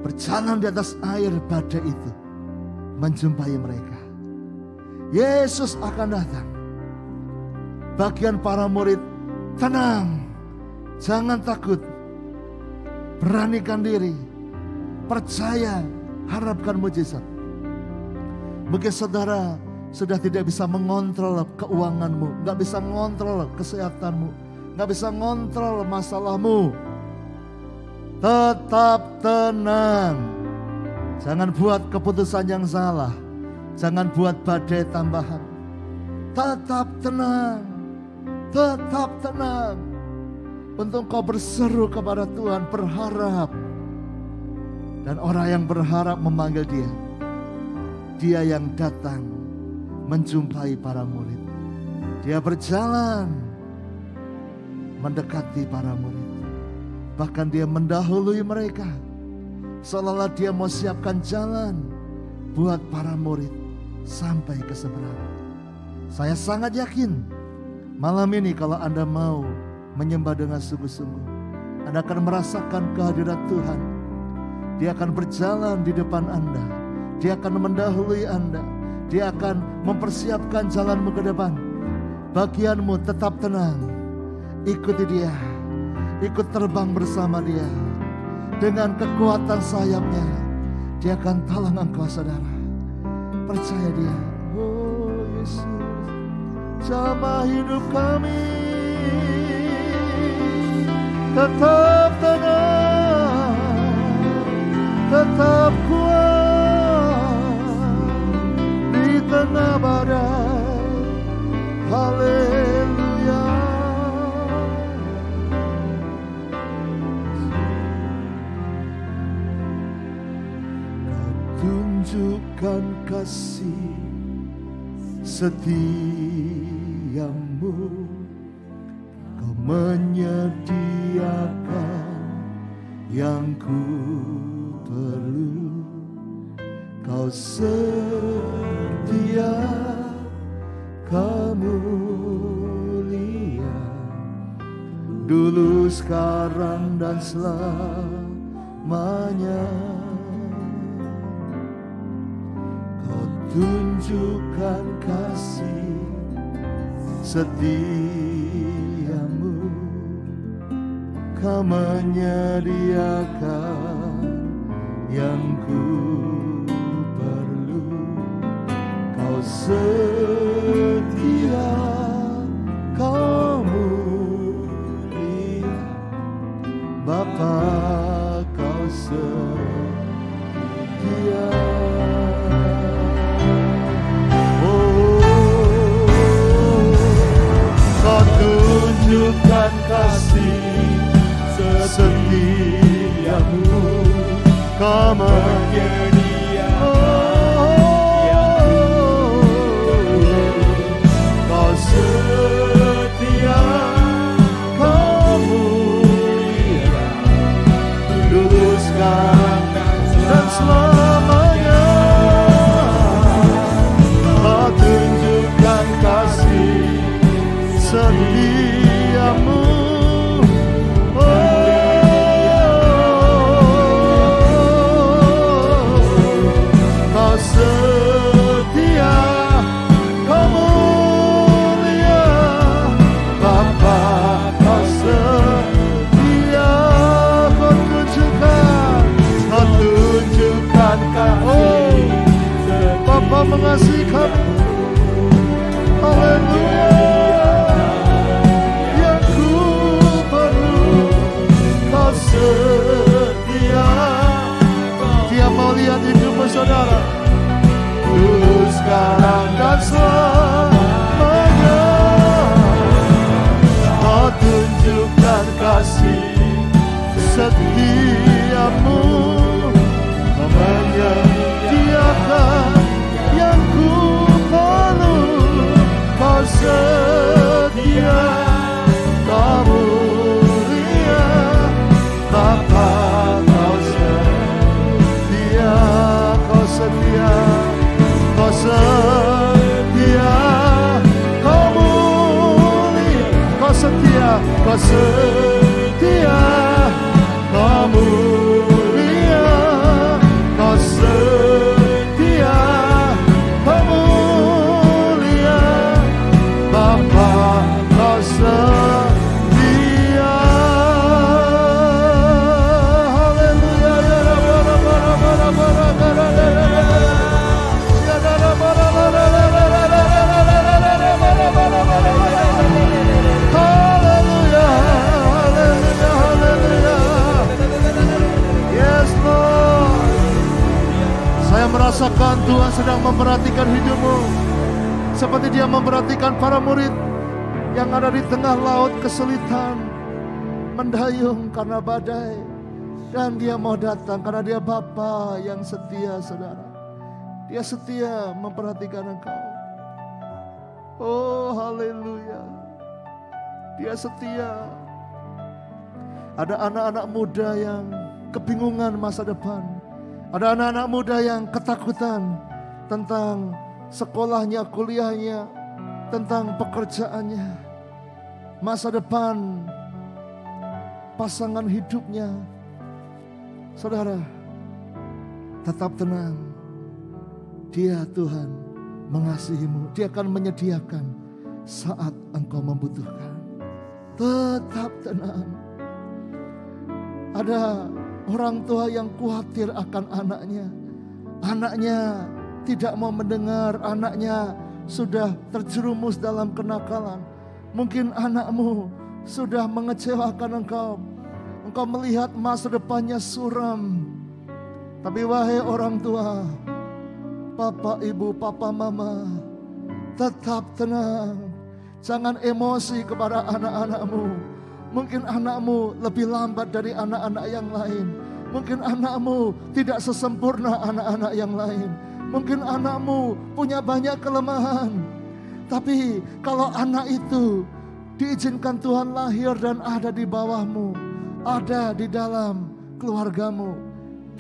berjalan di atas air badai itu, menjumpai mereka. Yesus akan datang. Bagian para murid, tenang, jangan takut, beranikan diri, percaya, harapkan mujizat. Mungkin saudara sudah tidak bisa mengontrol keuanganmu, gak bisa mengontrol kesehatanmu, gak bisa mengontrol masalahmu. Tetap tenang, jangan buat keputusan yang salah. Jangan buat badai tambahan. Tetap tenang. Tetap tenang. Untuk kau berseru kepada Tuhan, berharap. Dan orang yang berharap memanggil dia. Dia yang datang menjumpai para murid. Dia berjalan mendekati para murid. Bahkan dia mendahului mereka. Seolah-olah dia mau siapkan jalan buat para murid sampai ke seberang. Saya sangat yakin malam ini kalau Anda mau menyembah dengan sungguh-sungguh, Anda akan merasakan kehadirat Tuhan. Dia akan berjalan di depan Anda. Dia akan mendahului Anda. Dia akan mempersiapkan jalanmu ke depan. Bagianmu tetap tenang. Ikuti dia. Ikut terbang bersama dia. Dengan kekuatan sayapnya. Dia akan tolong engkau, saudara. Percaya dia. Oh Yesus, jamah hidup kami tetap tenang, tetap kuat di tengah badai. Haleluya. Kau tunjukkan kasih setiamu, Kau menyediakan yang ku perlu. Kau setia, Kau mulia, dulu, sekarang, dan selamanya. Kau tunjukkan kasih setiamu, Kau menyediakan yang ku perlu. Kau setia, Kau mulia, Bapa, Kau setia. Kau tunjukkan kasih setiamu, Kau menyediakan. Kau setia, Kau mulia, dulu, sekarang, dan selamanya. Kau tunjukkan kasih setiamu, Kau setia, Kau mulia, Bapa, Kau setia. Kau tunjukkan kasih. Bapa mengasihi kami. Haleluya. Yang ku perlu, Kau setia. Dia mau lihat hidupmu, saudara, dulu, sekarang, dan selamanya. Kau tunjukkan kasih setiamu, Kau menyediakan yang ku perlu. Kau setia, Kau mulia, Bapa, Kau setia. Kau setia, Kau setia, Kau mulia, Kau setia, Kau setia, Kau mulia, Kau setia, Kau mulia, Bapa, Kau setia. Haleluya. Haleluya, haleluya, haleluya. Yes Lord. Saya merasakan Tuhan sedang memperhatikan hidupmu, seperti Dia memperhatikan para murid yang ada di tengah laut kesulitan, mendayung karena badai, dan Dia mau datang karena Dia Bapa yang setia, saudara. Dia setia memperhatikan engkau. Oh haleluya. Dia setia. Ada anak-anak muda yang kebingungan masa depan. Ada anak-anak muda yang ketakutan tentang sekolahnya, kuliahnya, tentang pekerjaannya, masa depan, pasangan hidupnya. Saudara, tetap tenang. Dia Tuhan mengasihimu. Dia akan menyediakan saat engkau membutuhkan. Tetap tenang. Ada orang tua yang khawatir akan anaknya. Anaknya tidak mau mendengar, anaknya sudah terjerumus dalam kenakalan. Mungkin anakmu sudah mengecewakan engkau. Engkau melihat masa depannya suram. Tapi wahai orang tua, papa, ibu, papa, mama, tetap tenang. Jangan emosi kepada anak-anakmu. Mungkin anakmu lebih lambat dari anak-anak yang lain. Mungkin anakmu tidak sesempurna anak-anak yang lain. Mungkin anakmu punya banyak kelemahan. Tapi kalau anak itu diizinkan Tuhan lahir dan ada di bawahmu, ada di dalam keluargamu,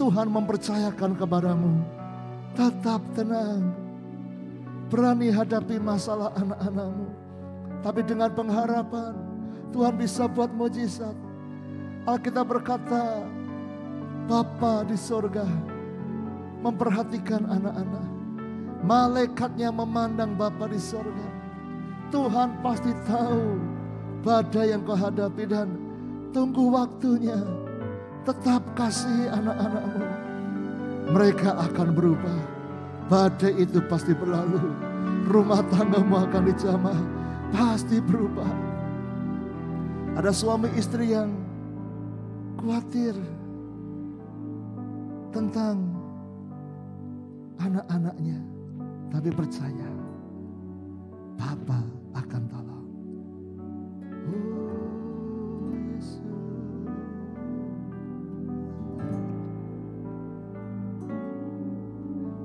Tuhan mempercayakan kepadamu, tetap tenang. Berani hadapi masalah anak-anakmu. Tapi dengan pengharapan Tuhan bisa buat mujizat. Alkitab berkata, Bapa di sorga memperhatikan anak-anak. Malaikatnya memandang Bapa di sorga. Tuhan pasti tahu badai yang kau hadapi dan tunggu waktunya. Tetap kasih anak-anakmu. Mereka akan berubah. Badai itu pasti berlalu. Rumah tanggamu akan dijamah. Pasti berubah. Ada suami istri yang khawatir tentang anak-anaknya, tapi percaya Bapa akan tolong. Oh Yesus,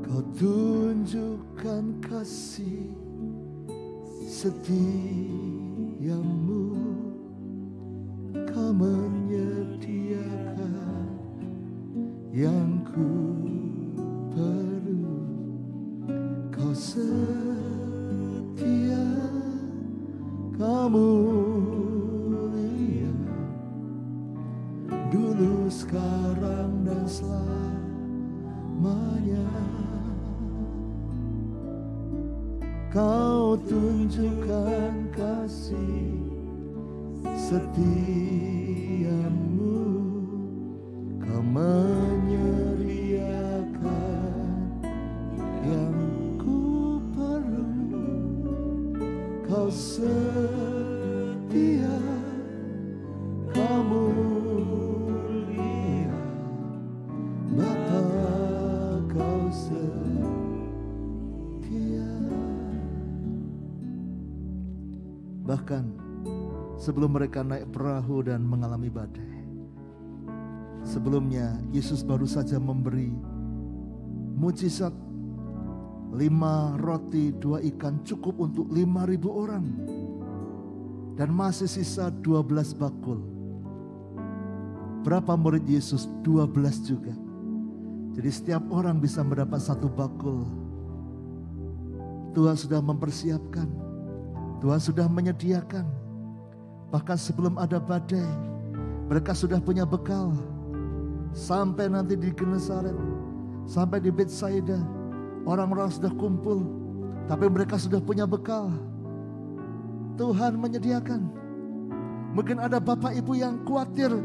Kau tunjukkan kasih setiamu, Kau menyediakan yang ku perlu. Kau setia, Kau mulia, dulu, sekarang, dan selamanya. Kau tunjukkan kasih setiamu, Kau menyediakan yang ku perlu. Kau setia, Kau mulia, Bapa, Kau setia. Bahkan sebelum mereka naik perahu dan mengalami badai, sebelumnya Yesus baru saja memberi mujizat 5 roti 2 ikan cukup untuk 5.000 orang. Dan masih sisa 12 bakul. Berapa murid Yesus? 12 juga. Jadi setiap orang bisa mendapat 1 bakul. Tuhan sudah mempersiapkan. Tuhan sudah menyediakan. Bahkan sebelum ada badai, mereka sudah punya bekal. Sampai nanti di Genesaret, sampai di Betsaida, orang-orang sudah kumpul, tapi mereka sudah punya bekal. Tuhan menyediakan. Mungkin ada bapak ibu yang khawatir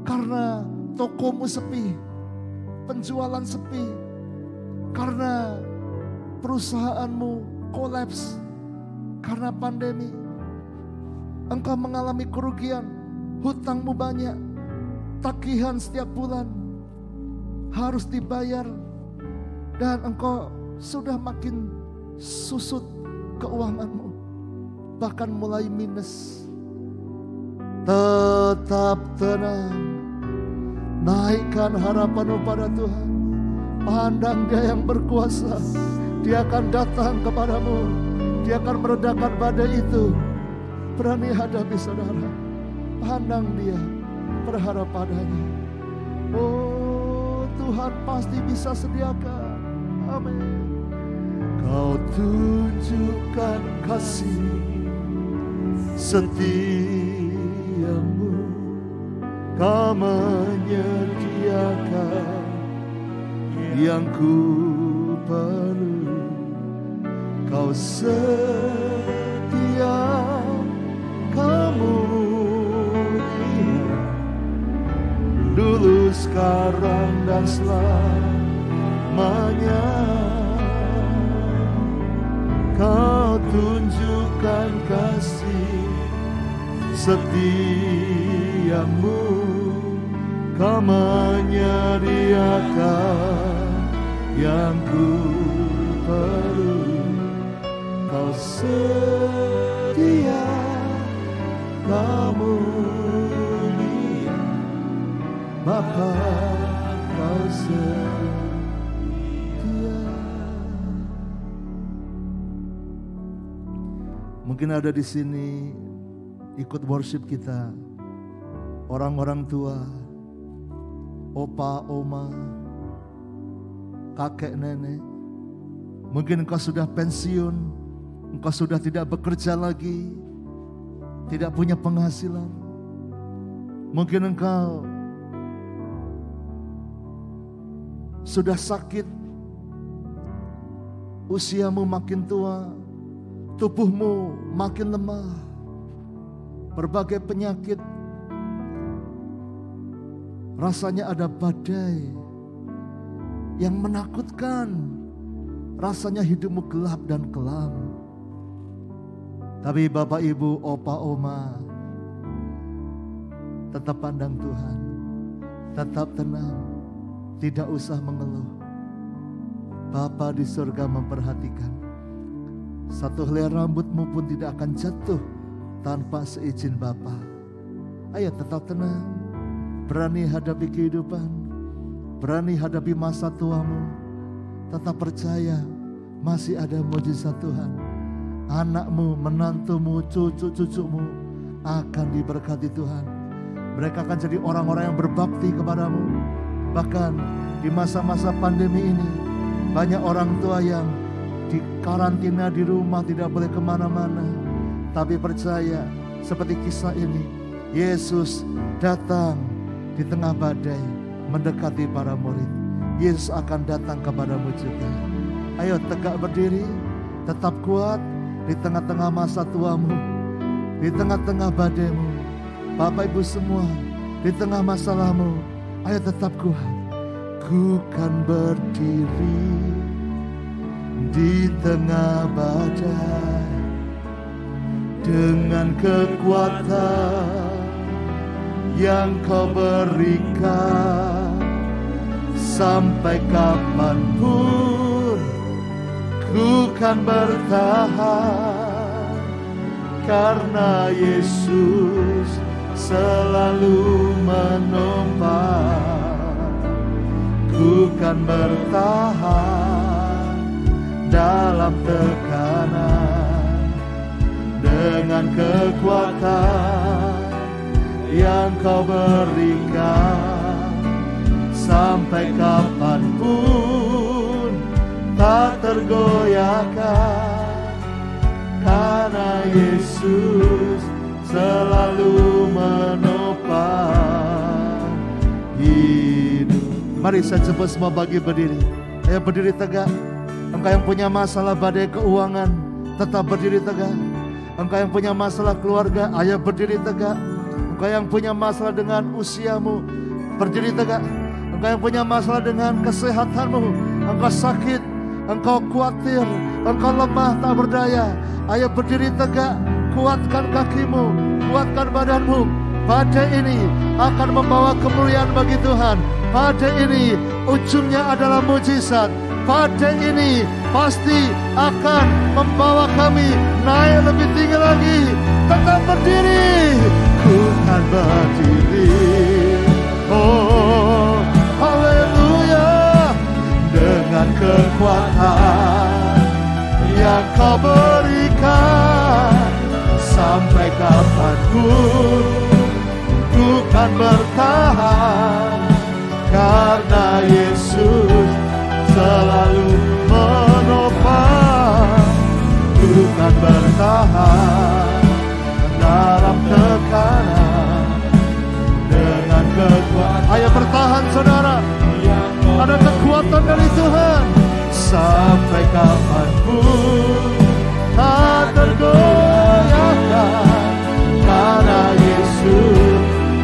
karena tokomu sepi, penjualan sepi, karena perusahaanmu kolaps karena pandemi. Engkau mengalami kerugian, hutangmu banyak, tagihan setiap bulan harus dibayar, dan engkau sudah makin susut keuanganmu, bahkan mulai minus. Tetap tenang, naikkan harapanmu pada Tuhan. Pandang Dia yang berkuasa, Dia akan datang kepadamu, Dia akan meredakan badai itu. Berani hadapi saudara, pandang Dia, berharap padanya. Oh, Tuhan pasti bisa sediakan. Amin. Kau tunjukkan kasih setiamu, Kau menyediakan yang ku perlu. Kau setia, Kau mulia, dulu, sekarang, dan selamanya. lamanya Kau tunjukkan kasih setiamu, Kau menyediakan yang ku perlu. Kau setia, Kau mulia, Bapa, Kau setia. Mungkin ada di sini ikut worship kita, orang-orang tua, opa, oma, kakek, nenek. Mungkin engkau sudah pensiun, engkau sudah tidak bekerja lagi, tidak punya penghasilan. Mungkin engkau sudah sakit, usiamu makin tua, tubuhmu makin lemah, berbagai penyakit. Rasanya ada badai yang menakutkan. Rasanya hidupmu gelap dan kelam. Tapi Bapak, Ibu, Opa, Oma, tetap pandang Tuhan. Tetap tenang. Tidak usah mengeluh. Bapa di surga memperhatikan. Satu helai rambutmu pun tidak akan jatuh tanpa seizin Bapa. Ayo tetap tenang. Berani hadapi kehidupan. Berani hadapi masa tuamu. Tetap percaya masih ada mujizat Tuhan. Anakmu, menantumu, cucu-cucumu akan diberkati Tuhan. Mereka akan jadi orang-orang yang berbakti kepadamu. Bahkan di masa-masa pandemi ini, banyak orang tua yang di karantina di rumah, tidak boleh kemana-mana. Tapi percaya seperti kisah ini, Yesus datang di tengah badai mendekati para murid. Yesus akan datang kepadamu juga. Ayo tegak berdiri, tetap kuat di tengah-tengah masa tuamu, di tengah-tengah badaimu. Bapak Ibu semua, di tengah masalahmu, ayo tetap kuat. Ku kan berdiri di tengah badai dengan kekuatan yang Kau berikan. Sampai kapanpun ku kan bertahan, karena Yesus selalu menopang. Ku kan bertahan dalam tekanan dengan kekuatan yang Kau berikan. Sampai kapanpun tak tergoyahkan, karena Yesus selalu menopang hidup. Mari saya coba semua bagi berdiri. Ayo berdiri tegak. Engkau yang punya masalah badai keuangan, tetap berdiri tegak. Engkau yang punya masalah keluarga, ayo berdiri tegak. Engkau yang punya masalah dengan usiamu, berdiri tegak. Engkau yang punya masalah dengan kesehatanmu, engkau sakit, engkau khawatir, engkau lemah tak berdaya, ayo berdiri tegak, kuatkan kakimu, kuatkan badanmu. Badai ini akan membawa kemuliaan bagi Tuhan. Badai ini ujungnya adalah mujizat. Badai ini pasti akan membawa kami naik lebih tinggi lagi. Tetap berdiri, ku kan berdiri. Oh, haleluya, dengan kekuatan yang Kau berikan. Sampai kapanpun ku kan bertahan, karena Yesus selalu menopang. Ku kan bertahan dalam tekanan dengan kekuatan. Ayo bertahan saudara, ada kekuatan dari Tuhan. Sampai kapanpun tak tergoyahkan, karena Yesus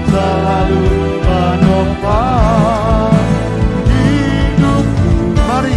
selalu menopang hidupku. Mari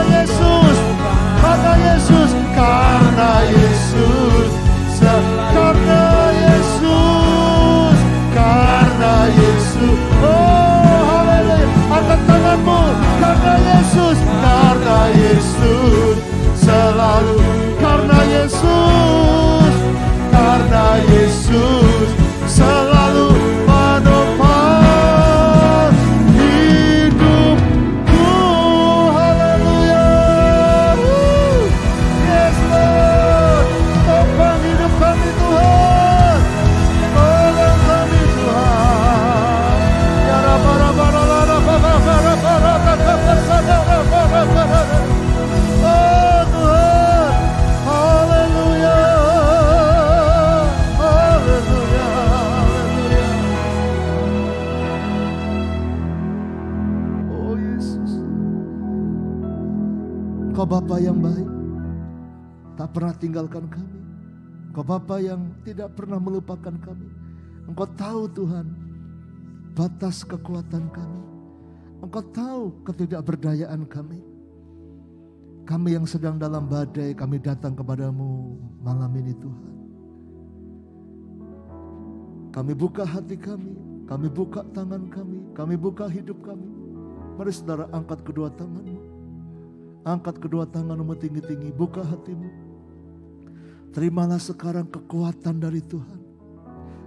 Yesus, karena Yesus, karena Yesus, karena Yesus, karena Yesus. Oh haleluya, angkat tanganmu, karena Yesus, selalu karena Yesus, selalu menopang hidupku. Haleluya. Yes Lord, topang hidup kami Tuhan, tolong kami Tuhan. Ya oh Tuhan, haleluya, haleluya, haleluya. Oh Yesus, Engkau Bapa yang baik, tak pernah tinggalkan kami. Engkau Bapa yang tidak pernah melupakan kami. Engkau tahu Tuhan batas kekuatan kami. Engkau tahu ketidakberdayaan kami. Kami yang sedang dalam badai, kami datang kepadamu malam ini Tuhan. Kami buka hati kami buka tangan kami buka hidup kami. Mari saudara angkat kedua tanganmu. Angkat kedua tanganmu tinggi-tinggi, buka hatimu. Terimalah sekarang kekuatan dari Tuhan.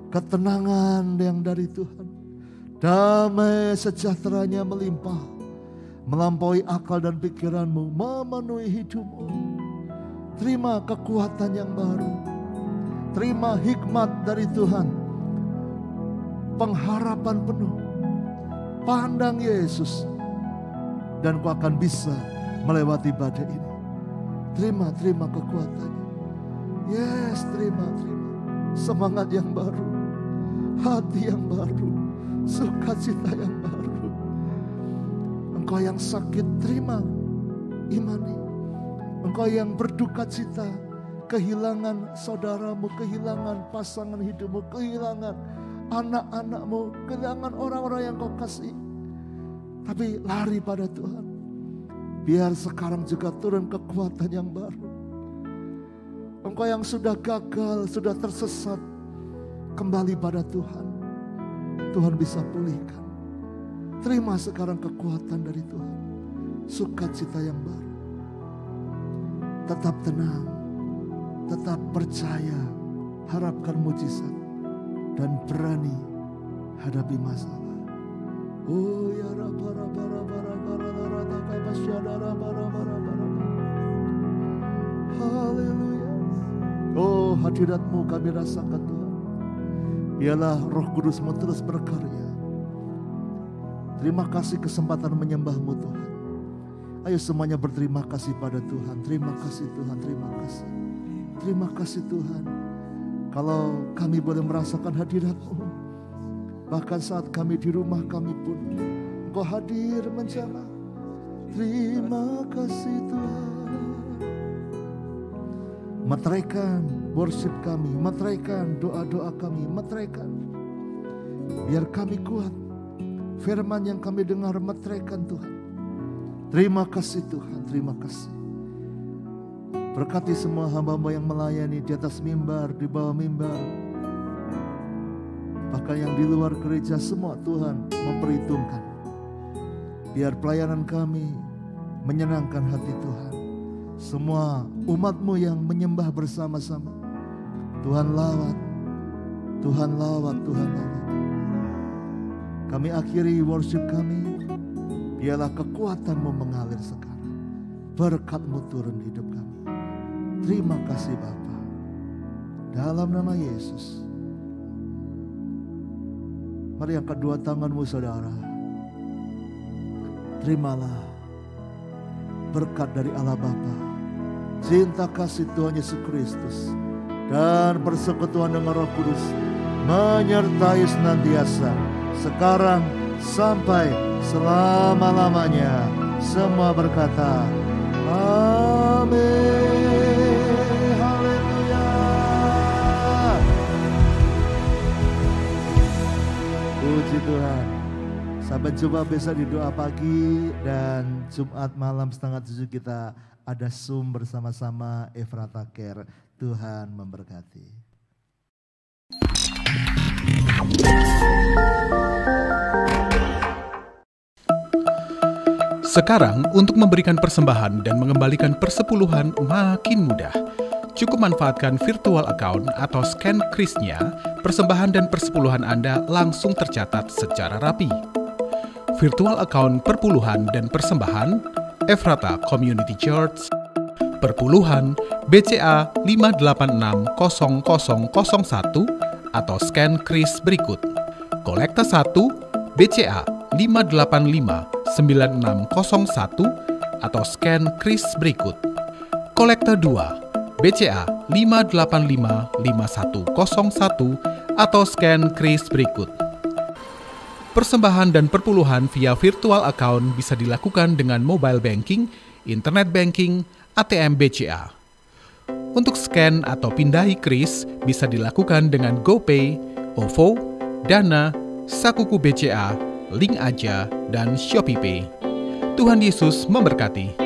Ketenangan yang dari Tuhan. Damai sejahteranya melimpah, melampaui akal dan pikiranmu, memenuhi hidupmu. Terima kekuatan yang baru. Terima hikmat dari Tuhan. Pengharapan penuh. Pandang Yesus. Dan kau akan bisa melewati badai ini. Terima kekuatannya. Yes, terima. Semangat yang baru. Hati yang baru. Sukacita yang baru. Engkau yang sakit, terima, imani. Engkau yang berduka cita, kehilangan saudaramu, kehilangan pasangan hidupmu, kehilangan anak-anakmu, kehilangan orang-orang yang kau kasih. Tapi lari pada Tuhan. Biar sekarang juga turun kekuatan yang baru. Engkau yang sudah gagal, sudah tersesat, kembali pada Tuhan. Tuhan bisa pulihkan. Terima sekarang kekuatan dari Tuhan. Sukacita yang baru. Tetap tenang. Tetap percaya. Harapkan mujizat. Dan berani hadapi masalah. Oh ya haleluya. Oh hadirat-Mu kami rasakan Tuhan. Biarlah Roh Kudus-Mu terus berkarya. Terima kasih kesempatan menyembah-Mu Tuhan. Ayo semuanya berterima kasih pada Tuhan. Terima kasih Tuhan, terima kasih. Terima kasih Tuhan. Kalau kami boleh merasakan hadirat-Mu. Bahkan saat kami di rumah kami pun Engkau hadir menjamah. Terima kasih Tuhan. Meteraikan worship kami, meteraikan doa-doa kami, meteraikan. Biar kami kuat. Firman yang kami dengar meteraikan Tuhan. Terima kasih Tuhan, terima kasih. Berkati semua hamba-Mu yang melayani di atas mimbar, di bawah mimbar. Bahkan yang di luar gereja semua Tuhan memperhitungkan. Biar pelayanan kami menyenangkan hati Tuhan. Semua umat-Mu yang menyembah bersama-sama. Tuhan lawat, Tuhan lawat, Tuhan lawat. Kami akhiri worship kami. Biarlah kekuatan-Mu mengalir sekarang. Berkat-Mu turun di hidup kami. Terima kasih Bapa. Dalam nama Yesus. Mari angkat dua tanganmu saudara. Terimalah berkat dari Allah Bapa, cinta kasih Tuhan Yesus Kristus, dan persekutuan dengan Roh Kudus menyertai senantiasa sekarang sampai selama-lamanya. Semua berkata amin. Haleluya. Puji Tuhan. Sampai jumpa besok di doa pagi, dan Jumat malam 6:30 kita ada Zoom bersama-sama Ephrata Care. Tuhan memberkati. Sekarang untuk memberikan persembahan dan mengembalikan persepuluhan makin mudah. Cukup manfaatkan virtual account atau scan kris-nya, persembahan dan persepuluhan Anda langsung tercatat secara rapi. Virtual account perpuluhan dan persembahan Ephrata Community Church, perpuluhan BCA 5860001 atau scan kris berikut. Kolekta 1 BCA 5859601 atau scan kris berikut. Kolekta 2 BCA 5855101 atau scan kris berikut. Persembahan dan perpuluhan via virtual account bisa dilakukan dengan mobile banking, internet banking, ATM BCA. Untuk scan atau pindahi kris bisa dilakukan dengan GoPay, OVO, Dana, Sakuku BCA, Link Aja, dan ShopeePay. Tuhan Yesus memberkati.